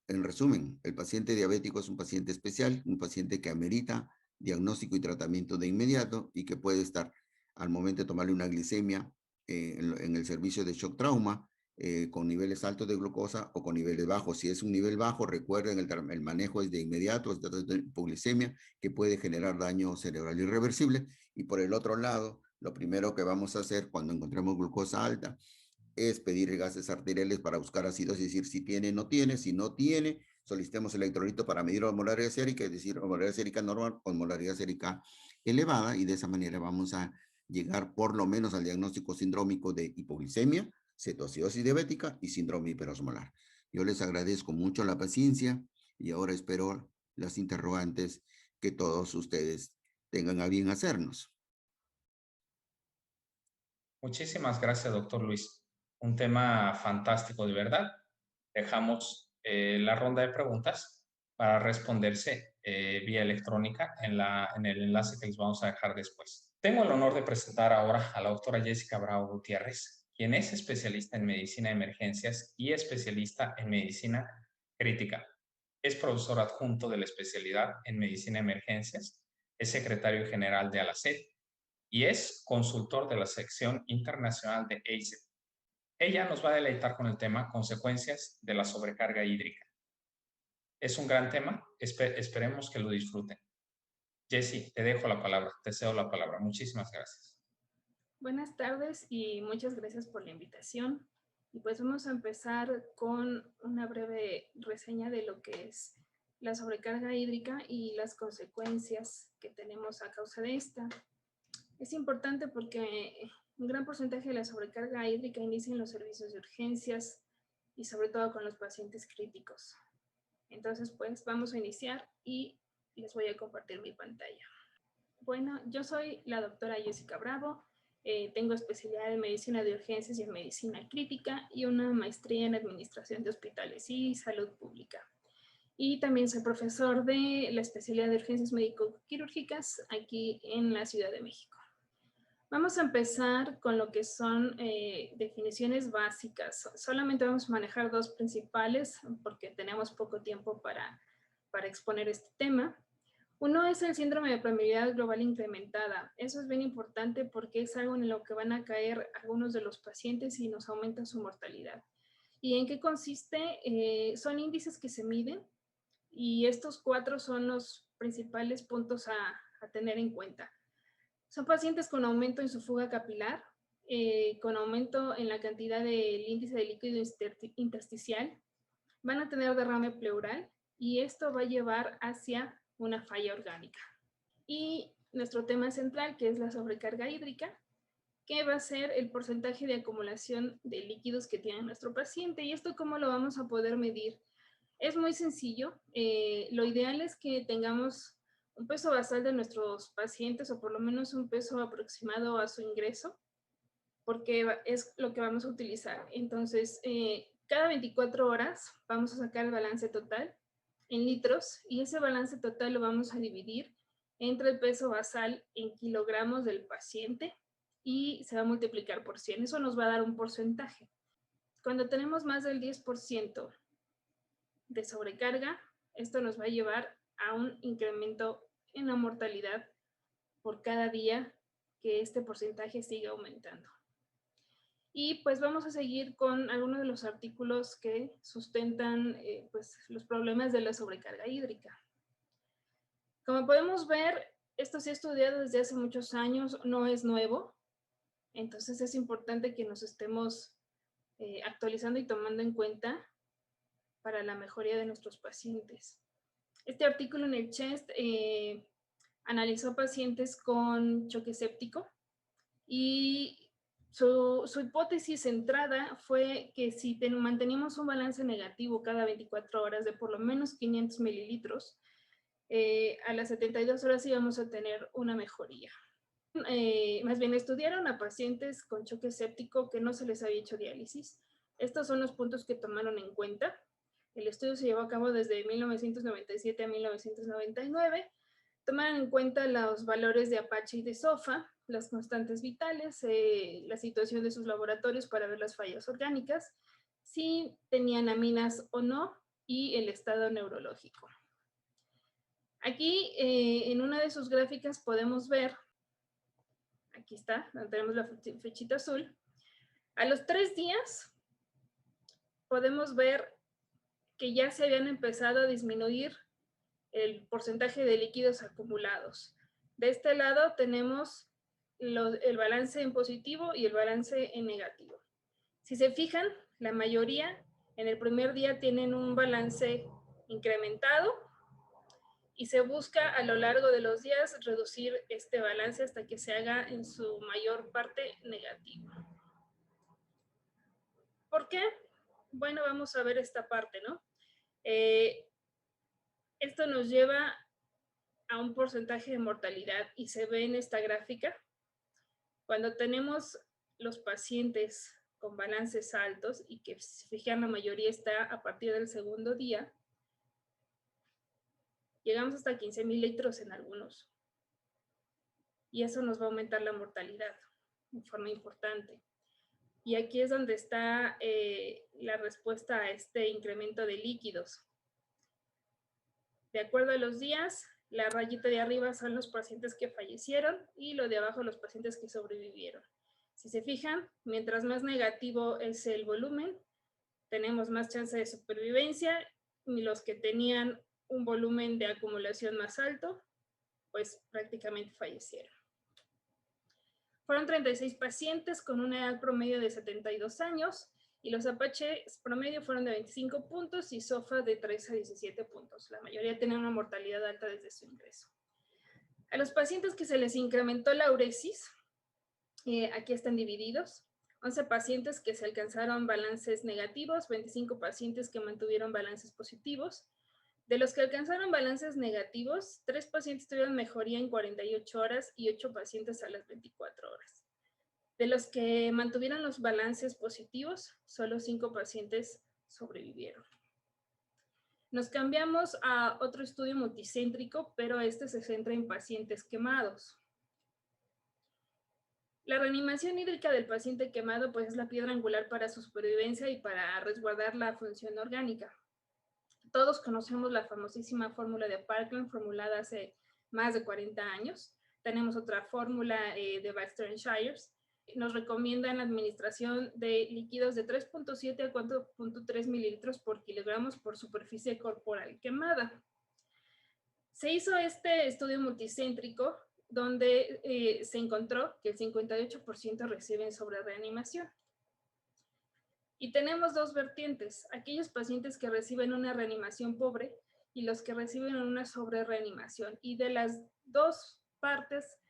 resumen, el paciente diabético es un paciente especial, un paciente que amerita diagnóstico y tratamiento de inmediato y que puede estar al momento de tomarle una glicemia en el servicio de shock trauma con niveles altos de glucosa o con niveles bajos. Si es un nivel bajo, recuerden, el manejo es de inmediato, es de hipoglicemia que puede generar daño cerebral irreversible. Y por el otro lado, lo primero que vamos a hacer cuando encontremos glucosa alta es pedir gases arteriales para buscar acidosis, es decir, si tiene, no tiene, si no tiene, solicitemos electrolito para medir osmolaridad sérica, es decir, osmolaridad sérica normal, osmolaridad sérica elevada, y de esa manera vamos a llegar por lo menos al diagnóstico sindrómico de hipoglicemia, cetoacidosis diabética y síndrome hiperosmolar. Yo les agradezco mucho la paciencia y ahora espero las interrogantes que todos ustedes tengan a bien hacernos. Muchísimas gracias, doctor Luis. Un tema fantástico, de verdad. Dejamos la ronda de preguntas para responderse vía electrónica en el enlace que les vamos a dejar después. Tengo el honor de presentar ahora a la doctora Jessica Bravo Gutiérrez, quien es especialista en medicina de emergencias y especialista en medicina crítica. Es profesor adjunto de la especialidad en medicina de emergencias, es secretario general de ALACET y es consultor de la sección internacional de ACET. Ella nos va a deleitar con el tema consecuencias de la sobrecarga hídrica. Es un gran tema, esperemos que lo disfruten. Jessie, te dejo la palabra, te cedo la palabra. Muchísimas gracias. Buenas tardes y muchas gracias por la invitación. Y pues vamos a empezar con una breve reseña de lo que es la sobrecarga hídrica y las consecuencias que tenemos a causa de esta. Es importante porque un gran porcentaje de la sobrecarga hídrica inicia en los servicios de urgencias y sobre todo con los pacientes críticos. Entonces, pues vamos a iniciar y les voy a compartir mi pantalla. Bueno, yo soy la doctora Jessica Bravo. Tengo especialidad en medicina de urgencias y en medicina crítica y una maestría en administración de hospitales y salud pública. Y también soy profesor de la especialidad de urgencias médico-quirúrgicas aquí en la Ciudad de México. Vamos a empezar con lo que son definiciones básicas. Solamente vamos a manejar dos principales porque tenemos poco tiempo para exponer este tema. Uno es el síndrome de permeabilidad global incrementada. Eso es bien importante porque es algo en lo que van a caer algunos de los pacientes y nos aumenta su mortalidad. ¿Y en qué consiste? Son índices que se miden y estos 4 son los principales puntos a tener en cuenta. Son pacientes con aumento en su fuga capilar, con aumento en la cantidad del índice de líquido intersticial, van a tener derrame pleural y esto va a llevar hacia una falla orgánica. Y nuestro tema central, que es la sobrecarga hídrica, que va a ser el porcentaje de acumulación de líquidos que tiene nuestro paciente. ¿Y esto cómo lo vamos a poder medir? Es muy sencillo. Lo ideal es que tengamos un peso basal de nuestros pacientes o por lo menos un peso aproximado a su ingreso, porque es lo que vamos a utilizar. Entonces, cada 24 horas vamos a sacar el balance total en litros y ese balance total lo vamos a dividir entre el peso basal en kilogramos del paciente y se va a multiplicar por 100. Eso nos va a dar un porcentaje. Cuando tenemos más del 10% de sobrecarga, esto nos va a llevar a un incremento en la mortalidad por cada día que este porcentaje siga aumentando. Y pues vamos a seguir con algunos de los artículos que sustentan pues, los problemas de la sobrecarga hídrica. Como podemos ver, esto se ha estudiado desde hace muchos años, no es nuevo, entonces es importante que nos estemos actualizando y tomando en cuenta para la mejoría de nuestros pacientes. Este artículo en el CHEST analizó pacientes con choque séptico y su hipótesis centrada fue que si manteníamos un balance negativo cada 24 horas de por lo menos 500 mililitros, a las 72 horas íbamos a tener una mejoría. Más bien estudiaron a pacientes con choque séptico que no se les había hecho diálisis. Estos son los puntos que tomaron en cuenta. El estudio se llevó a cabo desde 1997 a 1999. Tomaron en cuenta los valores de Apache y de SOFA, las constantes vitales, la situación de sus laboratorios para ver las fallas orgánicas, si tenían aminas o no, y el estado neurológico. Aquí, en una de sus gráficas podemos ver, aquí está, tenemos la flechita azul, a los 3 días podemos ver que ya se habían empezado a disminuir el porcentaje de líquidos acumulados. De este lado tenemos el balance en positivo y el balance en negativo. Si se fijan, la mayoría en el primer día tienen un balance incrementado y se busca a lo largo de los días reducir este balance hasta que se haga en su mayor parte negativo. ¿Por qué? Bueno, vamos a ver esta parte, ¿no? Esto nos lleva a un porcentaje de mortalidad y se ve en esta gráfica. Cuando tenemos los pacientes con balances altos y que, si fijan, la mayoría está a partir del segundo día, llegamos hasta 15,000 litros en algunos. Y eso nos va a aumentar la mortalidad de forma importante. Y aquí es donde está la respuesta a este incremento de líquidos. De acuerdo a los días, la rayita de arriba son los pacientes que fallecieron y lo de abajo los pacientes que sobrevivieron. Si se fijan, mientras más negativo es el volumen, tenemos más chance de supervivencia, y los que tenían un volumen de acumulación más alto, pues prácticamente fallecieron. Fueron 36 pacientes con una edad promedio de 72 años y los apaches promedio fueron de 25 puntos y SOFA de 3 a 17 puntos. La mayoría tenían una mortalidad alta desde su ingreso. A los pacientes que se les incrementó la uresis, aquí están divididos. 11 pacientes que se alcanzaron balances negativos, 25 pacientes que mantuvieron balances positivos. De los que alcanzaron balances negativos, 3 pacientes tuvieron mejoría en 48 horas y 8 pacientes a las 24 horas. De los que mantuvieron los balances positivos, solo 5 pacientes sobrevivieron. Nos cambiamos a otro estudio multicéntrico, pero este se centra en pacientes quemados. La reanimación hídrica del paciente quemado pues, es la piedra angular para su supervivencia y para resguardar la función orgánica. Todos conocemos la famosísima fórmula de Parkland, formulada hace más de 40 años. Tenemos otra fórmula de Baxter and Shires. Nos recomiendan la administración de líquidos de 3.7 a 4.3 mililitros por kilogramos por superficie corporal quemada. Se hizo este estudio multicéntrico donde se encontró que el 58% reciben sobre reanimación. Y tenemos dos vertientes, aquellos pacientes que reciben una reanimación pobre y los que reciben una sobrereanimación. Y de las dos partes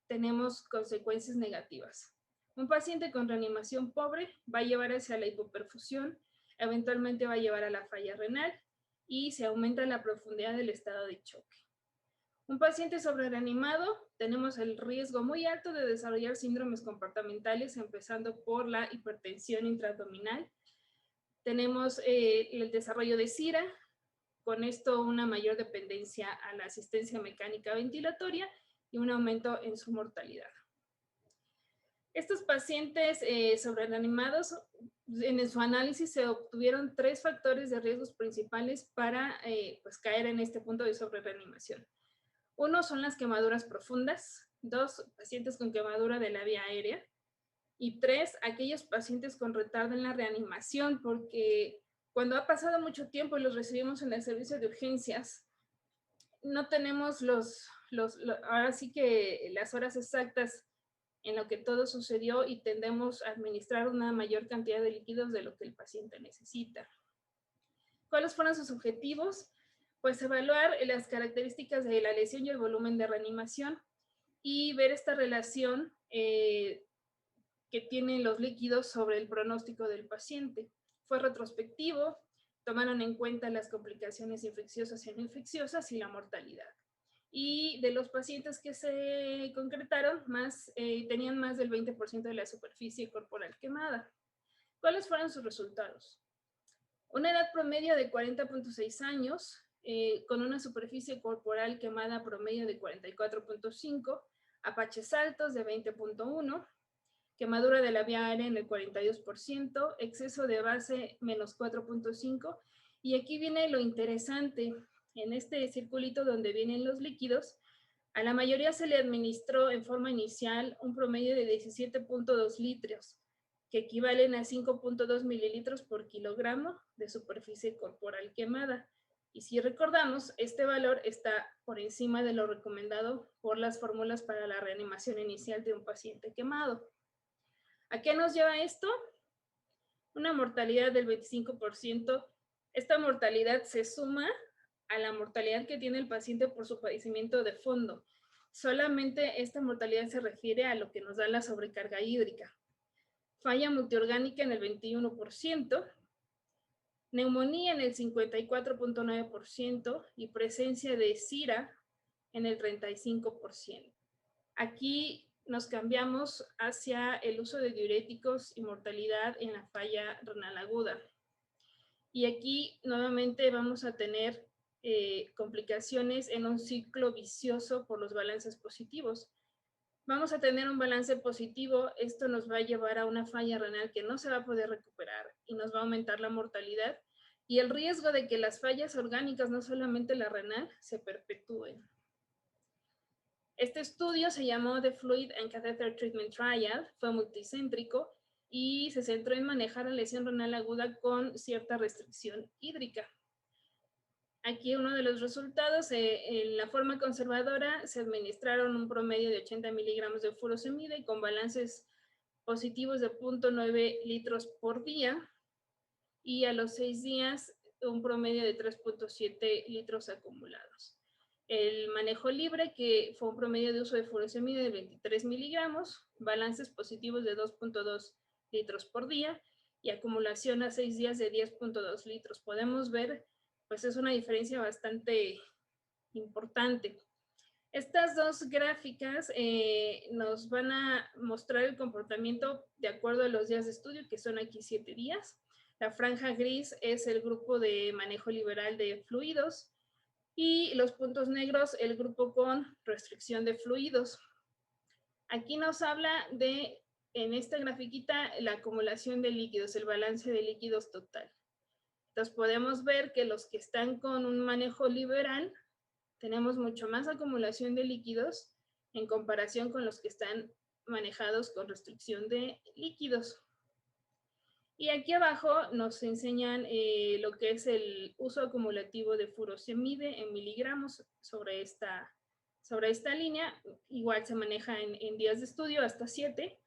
tenemos consecuencias negativas. Un paciente con reanimación pobre va a llevar hacia la hipoperfusión, eventualmente va a llevar a la falla renal y se aumenta la profundidad del estado de choque. Un paciente sobrereanimado, tenemos el riesgo muy alto de desarrollar síndromes comportamentales, empezando por la hipertensión intraabdominal. Tenemos el desarrollo de SIRA, con esto una mayor dependencia a la asistencia mecánica ventilatoria y un aumento en su mortalidad. Estos pacientes sobrereanimados, en su análisis se obtuvieron 3 factores de riesgos principales para pues, caer en este punto de sobrereanimación. Uno son las quemaduras profundas, 2, pacientes con quemadura de la vía aérea, y 3, aquellos pacientes con retardo en la reanimación, porque cuando ha pasado mucho tiempo y los recibimos en el servicio de urgencias, no tenemos ahora sí que las horas exactas en lo que todo sucedió y tendemos a administrar una mayor cantidad de líquidos de lo que el paciente necesita. ¿Cuáles fueron sus objetivos? Pues evaluar las características de la lesión y el volumen de reanimación y ver esta relación que tienen los líquidos sobre el pronóstico del paciente. Fue retrospectivo, tomaron en cuenta las complicaciones infecciosas y no infecciosas y la mortalidad. Y de los pacientes que se concretaron, tenían más del 20% de la superficie corporal quemada. ¿Cuáles fueron sus resultados? Una edad promedio de 40.6 años, con una superficie corporal quemada promedio de 44.5, apaches altos de 20.1, quemadura de la vía aérea en el 42%, exceso de base menos 4.5, y aquí viene lo interesante, en este circulito donde vienen los líquidos, a la mayoría se le administró en forma inicial un promedio de 17.2 litros, que equivalen a 5.2 mililitros por kilogramo de superficie corporal quemada. Y si recordamos, este valor está por encima de lo recomendado por las fórmulas para la reanimación inicial de un paciente quemado. ¿A qué nos lleva esto? Una mortalidad del 25%. Esta mortalidad se suma a la mortalidad que tiene el paciente por su padecimiento de fondo. Solamente esta mortalidad se refiere a lo que nos da la sobrecarga hídrica. Falla multiorgánica en el 21%, neumonía en el 54.9% y presencia de SIRA en el 35%. Aquí nos cambiamos hacia el uso de diuréticos y mortalidad en la falla renal aguda. Y aquí nuevamente vamos a tener complicaciones en un ciclo vicioso por los balances positivos. Vamos a tener un balance positivo, esto nos va a llevar a una falla renal que no se va a poder recuperar y nos va a aumentar la mortalidad y el riesgo de que las fallas orgánicas, no solamente la renal, se perpetúen. Este estudio se llamó The Fluid and Catheter Treatment Trial, fue multicéntrico y se centró en manejar la lesión renal aguda con cierta restricción hídrica. Aquí uno de los resultados, en la forma conservadora se administraron un promedio de 80 miligramos de furosemide con balances positivos de 0.9 litros por día y a los 6 días un promedio de 3.7 litros acumulados. El manejo libre, que fue un promedio de uso de furosemide de 23 miligramos, balances positivos de 2.2 litros por día y acumulación a 6 días de 10.2 litros. Podemos ver, pues es una diferencia bastante importante. Estas dos gráficas nos van a mostrar el comportamiento de acuerdo a los días de estudio, que son aquí 7 días. La franja gris es el grupo de manejo liberal de fluidos y los puntos negros el grupo con restricción de fluidos. Aquí nos habla de, en esta grafiquita, la acumulación de líquidos, el balance de líquidos total. Entonces podemos ver que los que están con un manejo liberal tenemos mucho más acumulación de líquidos en comparación con los que están manejados con restricción de líquidos. Y aquí abajo nos enseñan lo que es el uso acumulativo de furosemide en miligramos sobre esta línea. Igual se maneja en días de estudio hasta 7.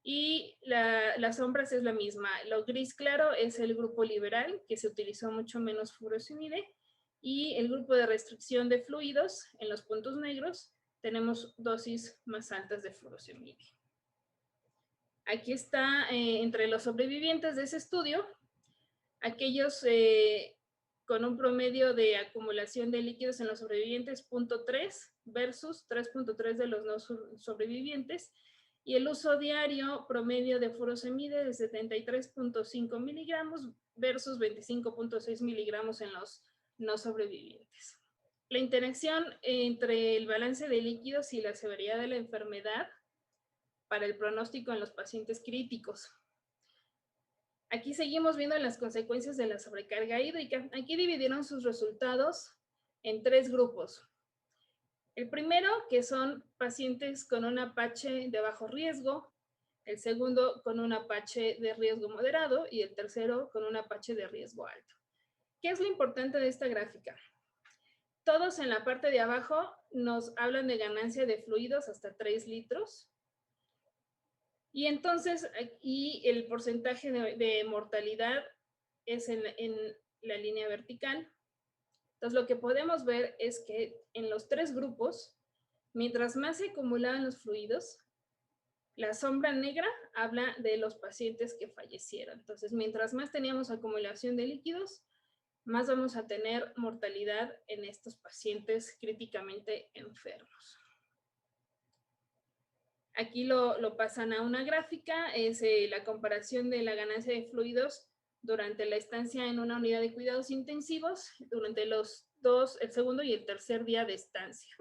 Y las sombras es la misma. Lo gris claro es el grupo liberal, que se utilizó mucho menos furosemide. Y el grupo de restricción de fluidos, en los puntos negros, tenemos dosis más altas de furosemide. Aquí está entre los sobrevivientes de ese estudio, aquellos con un promedio de acumulación de líquidos en los sobrevivientes 0.3 versus 3.3 de los no sobrevivientes, y el uso diario promedio de furosemide de 73.5 miligramos versus 25.6 miligramos en los no sobrevivientes. La interacción entre el balance de líquidos y la severidad de la enfermedad para el pronóstico en los pacientes críticos. Aquí seguimos viendo las consecuencias de la sobrecarga hídrica. Aquí dividieron sus resultados en 3 grupos. El primero, que son pacientes con un APH de bajo riesgo, el segundo con un APH de riesgo moderado y el tercero con un APH de riesgo alto. ¿Qué es lo importante de esta gráfica? Todos en la parte de abajo nos hablan de ganancia de fluidos hasta 3 litros. Y entonces aquí el porcentaje de mortalidad es en la línea vertical. Entonces lo que podemos ver es que en los 3 grupos, mientras más se acumulaban los fluidos, la sombra negra habla de los pacientes que fallecieron. Entonces mientras más teníamos acumulación de líquidos, más vamos a tener mortalidad en estos pacientes críticamente enfermos. Aquí lo pasan a una gráfica, es la comparación de la ganancia de fluidos durante la estancia en una unidad de cuidados intensivos, durante el segundo y el tercer día de estancia.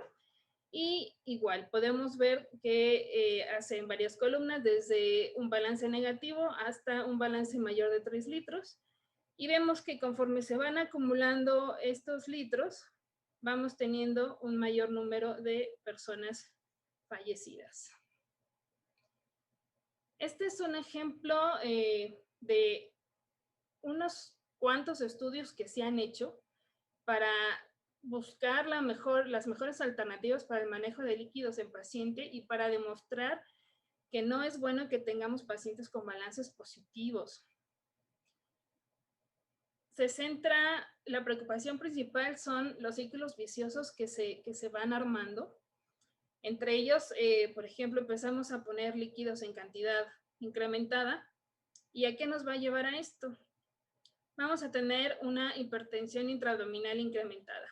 Y igual, podemos ver que hacen varias columnas, desde un balance negativo hasta un balance mayor de 3 litros. Y vemos que conforme se van acumulando estos litros, vamos teniendo un mayor número de personas fallecidas. Este es un ejemplo de unos cuantos estudios que se han hecho para buscar las mejores alternativas para el manejo de líquidos en paciente y para demostrar que no es bueno que tengamos pacientes con balances positivos. La preocupación principal son los ciclos viciosos que se van armando. Entre ellos, por ejemplo, empezamos a poner líquidos en cantidad incrementada. ¿Y a qué nos va a llevar a esto? Vamos a tener una hipertensión intraabdominal incrementada.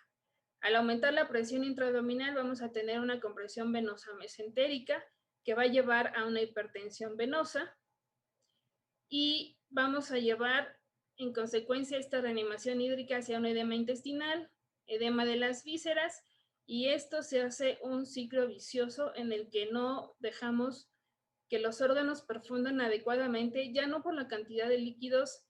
Al aumentar la presión intraabdominal, vamos a tener una compresión venosa mesentérica que va a llevar a una hipertensión venosa y vamos a llevar en consecuencia esta reanimación hídrica hacia un edema intestinal, edema de las vísceras, y esto se hace un ciclo vicioso en el que no dejamos que los órganos perfundan adecuadamente, ya no por la cantidad de líquidos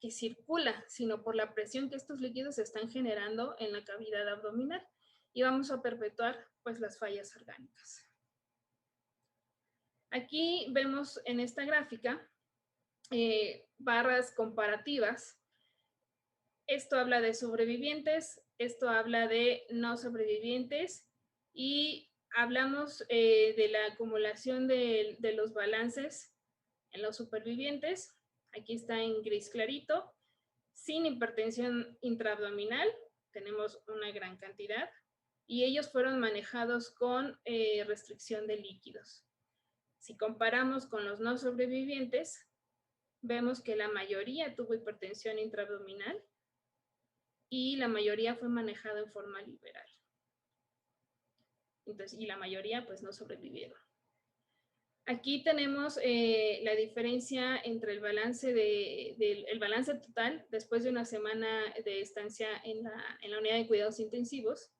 que circula, sino por la presión que estos líquidos están generando en la cavidad abdominal. Y vamos a perpetuar pues las fallas orgánicas. Aquí vemos en esta gráfica barras comparativas. Esto habla de sobrevivientes, esto habla de no sobrevivientes y hablamos de la acumulación de los balances en los supervivientes. Aquí está en gris clarito. Sin hipertensión intraabdominal, tenemos una gran cantidad y ellos fueron manejados con restricción de líquidos. Si comparamos con los no sobrevivientes, vemos que la mayoría tuvo hipertensión intraabdominal y la mayoría fue manejada en forma liberal. Entonces, y la mayoría pues no sobrevivieron. Aquí tenemos la diferencia entre el balance, el balance total después de una semana de estancia en la unidad de cuidados intensivos.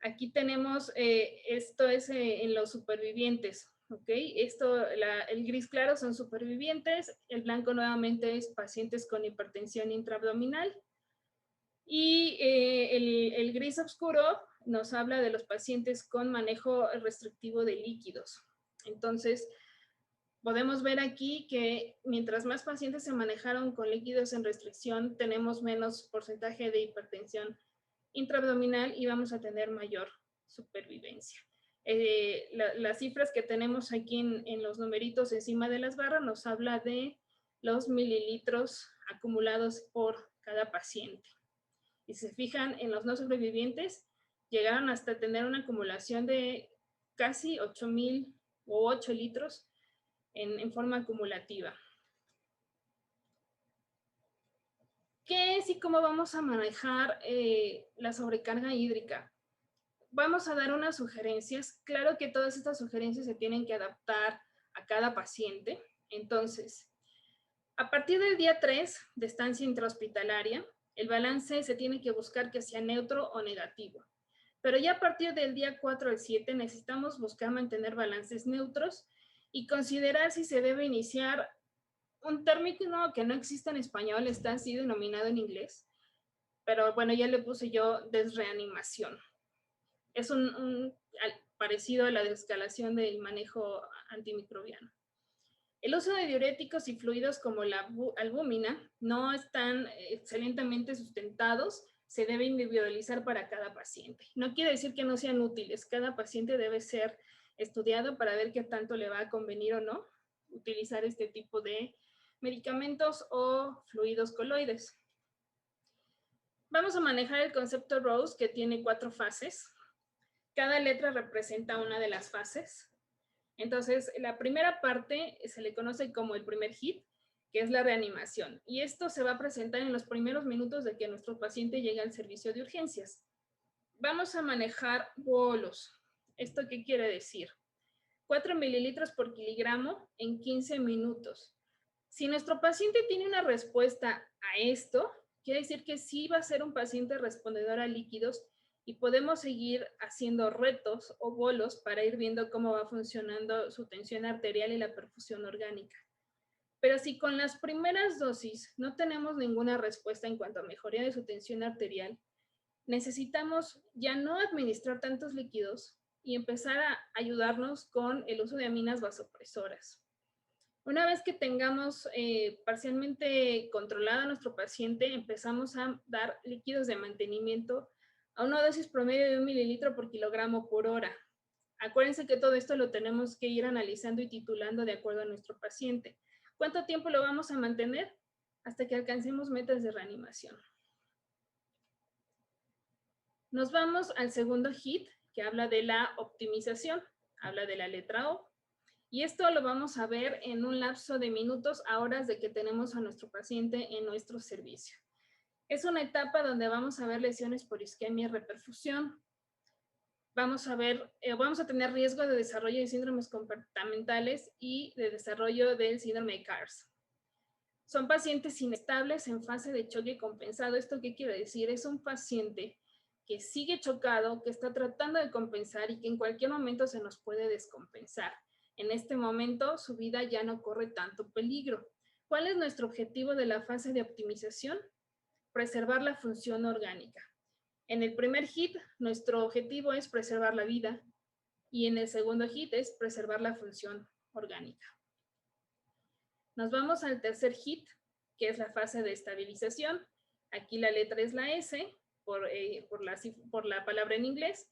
Aquí tenemos, esto es en los supervivientes, ¿ok? El gris claro son supervivientes, el blanco nuevamente es pacientes con hipertensión intraabdominal y el gris oscuro nos habla de los pacientes con manejo restrictivo de líquidos. Entonces, podemos ver aquí que mientras más pacientes se manejaron con líquidos en restricción, tenemos menos porcentaje de hipertensión intraabdominal y vamos a tener mayor supervivencia. Las cifras que tenemos aquí en los numeritos encima de las barras nos habla de los mililitros acumulados por cada paciente. Y si se fijan, en los no sobrevivientes llegaron hasta tener una acumulación de casi 8,000 o 8 litros en forma acumulativa. ¿Qué es y cómo vamos a manejar la sobrecarga hídrica? Vamos a dar unas sugerencias. Claro que todas estas sugerencias se tienen que adaptar a cada paciente. Entonces, a partir del día 3 de estancia intrahospitalaria, el balance se tiene que buscar que sea neutro o negativo. Pero ya a partir del día 4 al 7 necesitamos buscar mantener balances neutros y considerar si se debe iniciar un término que no existe en español, está así denominado en inglés, pero bueno, ya le puse yo desreanimación. Es parecido a la desescalación del manejo antimicrobiano. El uso de diuréticos y fluidos como la albúmina no están excelentemente sustentados, se debe individualizar para cada paciente. No quiere decir que no sean útiles, cada paciente debe ser estudiado para ver qué tanto le va a convenir o no utilizar este tipo de medicamentos o fluidos coloides. Vamos a manejar el concepto ROSE, que tiene 4 fases. Cada letra representa una de las fases. Entonces, la primera parte se le conoce como el primer hit, que es la reanimación. Y esto se va a presentar en los primeros minutos de que nuestro paciente llegue al servicio de urgencias. Vamos a manejar bolos. ¿Esto qué quiere decir? 4 mililitros por kilogramo en 15 minutos. Si nuestro paciente tiene una respuesta a esto, quiere decir que sí va a ser un paciente respondedor a líquidos y podemos seguir haciendo retos o bolos para ir viendo cómo va funcionando su tensión arterial y la perfusión orgánica. Pero si con las primeras dosis no tenemos ninguna respuesta en cuanto a mejoría de su tensión arterial, necesitamos ya no administrar tantos líquidos y empezar a ayudarnos con el uso de aminas vasopresoras. Una vez que tengamos parcialmente controlado a nuestro paciente, empezamos a dar líquidos de mantenimiento a una dosis promedio de 1 mililitro por kilogramo por hora. Acuérdense que todo esto lo tenemos que ir analizando y titulando de acuerdo a nuestro paciente. ¿Cuánto tiempo lo vamos a mantener? Hasta que alcancemos metas de reanimación. Nos vamos al segundo hit, que habla de la optimización, habla de la letra O. Y esto lo vamos a ver en un lapso de minutos a horas de que tenemos a nuestro paciente en nuestro servicio. Es una etapa donde vamos a ver lesiones por isquemia y reperfusión. Vamos a tener riesgo de desarrollo de síndromes comportamentales y de desarrollo del síndrome de CARS. Son pacientes inestables en fase de choque compensado. ¿Esto qué quiere decir? Es un paciente que sigue chocado, que está tratando de compensar y que en cualquier momento se nos puede descompensar. En este momento, su vida ya no corre tanto peligro. ¿Cuál es nuestro objetivo de la fase de optimización? Preservar la función orgánica. En el primer hit, nuestro objetivo es preservar la vida y en el segundo hit es preservar la función orgánica. Nos vamos al tercer hit, que es la fase de estabilización. Aquí la letra es la S por la palabra en inglés.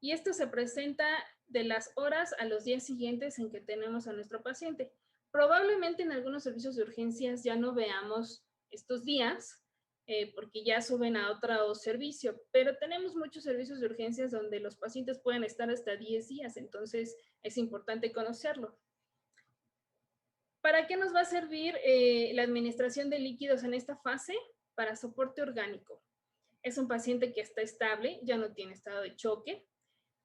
Y esto se presenta de las horas a los días siguientes en que tenemos a nuestro paciente. Probablemente en algunos servicios de urgencias ya no veamos estos días, porque ya suben a otro servicio, pero tenemos muchos servicios de urgencias donde los pacientes pueden estar hasta 10 días, entonces es importante conocerlo. ¿Para qué nos va a servir la administración de líquidos en esta fase? Para soporte orgánico. Es un paciente que está estable, ya no tiene estado de choque.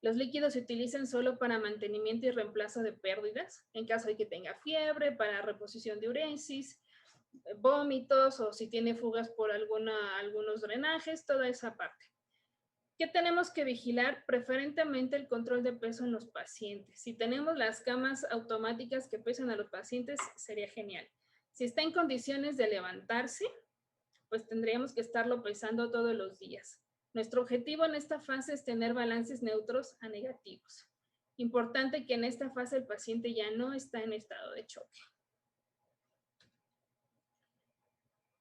Los líquidos se utilizan solo para mantenimiento y reemplazo de pérdidas, en caso de que tenga fiebre, para reposición de uresis, vómitos o si tiene fugas por algunos drenajes, toda esa parte. ¿Qué tenemos que vigilar? Preferentemente el control de peso en los pacientes. Si tenemos las camas automáticas que pesan a los pacientes, sería genial. Si está en condiciones de levantarse, pues tendríamos que estarlo pesando todos los días. Nuestro objetivo en esta fase es tener balances neutros a negativos. Importante que en esta fase el paciente ya no está en estado de choque.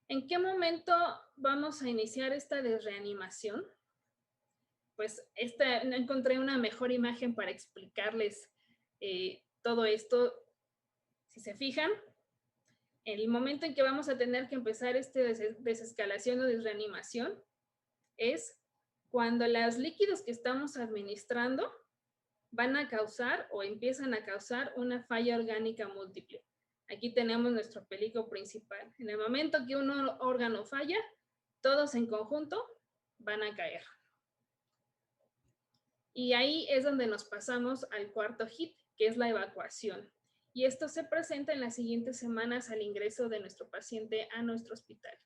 ¿En qué momento vamos a iniciar esta desreanimación? Pues no encontré una mejor imagen para explicarles todo esto. Si se fijan, el momento en que vamos a tener que empezar desescalación o desreanimación es cuando los líquidos que estamos administrando van a causar o empiezan a causar una falla orgánica múltiple. Aquí tenemos nuestro peligro principal. En el momento que un órgano falla, todos en conjunto van a caer. Y ahí es donde nos pasamos al cuarto hit, que es la evacuación. Y esto se presenta en las siguientes semanas al ingreso de nuestro paciente a nuestro hospital.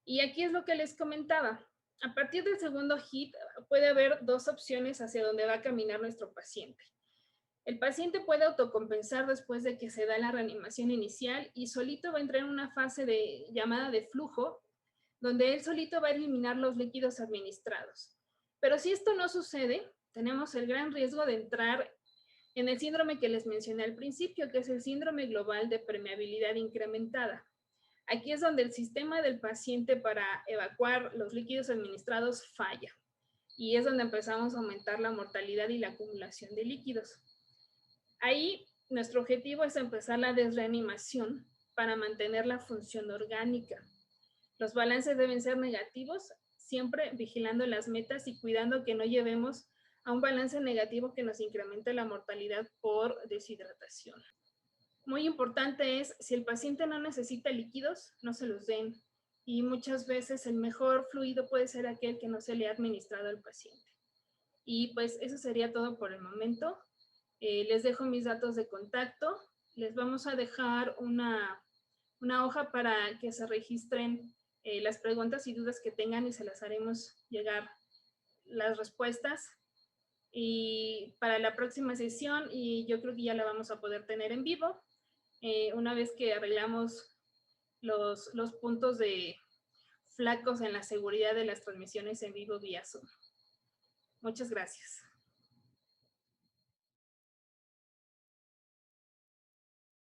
Y aquí es lo que les comentaba. A partir del segundo hit puede haber dos opciones hacia donde va a caminar nuestro paciente. El paciente puede autocompensar después de que se da la reanimación inicial y solito va a entrar en una fase llamada de flujo, donde él solito va a eliminar los líquidos administrados. Pero si esto no sucede, tenemos el gran riesgo de entrar en el síndrome que les mencioné al principio, que es el síndrome global de permeabilidad incrementada. Aquí es donde el sistema del paciente para evacuar los líquidos administrados falla. Y es donde empezamos a aumentar la mortalidad y la acumulación de líquidos. Ahí nuestro objetivo es empezar la desreanimación para mantener la función orgánica. Los balances deben ser negativos, siempre vigilando las metas y cuidando que no llevemos a un balance negativo que nos incremente la mortalidad por deshidratación. Muy importante es, si el paciente no necesita líquidos, no se los den. Y muchas veces el mejor fluido puede ser aquel que no se le ha administrado al paciente. Y pues eso sería todo por el momento. Les dejo mis datos de contacto. Les vamos a dejar una hoja para que se registren las preguntas y dudas que tengan y se las haremos llegar las respuestas. Y para la próxima sesión, y yo creo que ya la vamos a poder tener en vivo, una vez que arreglamos los puntos flacos en la seguridad de las transmisiones en vivo vía Zoom. Muchas gracias.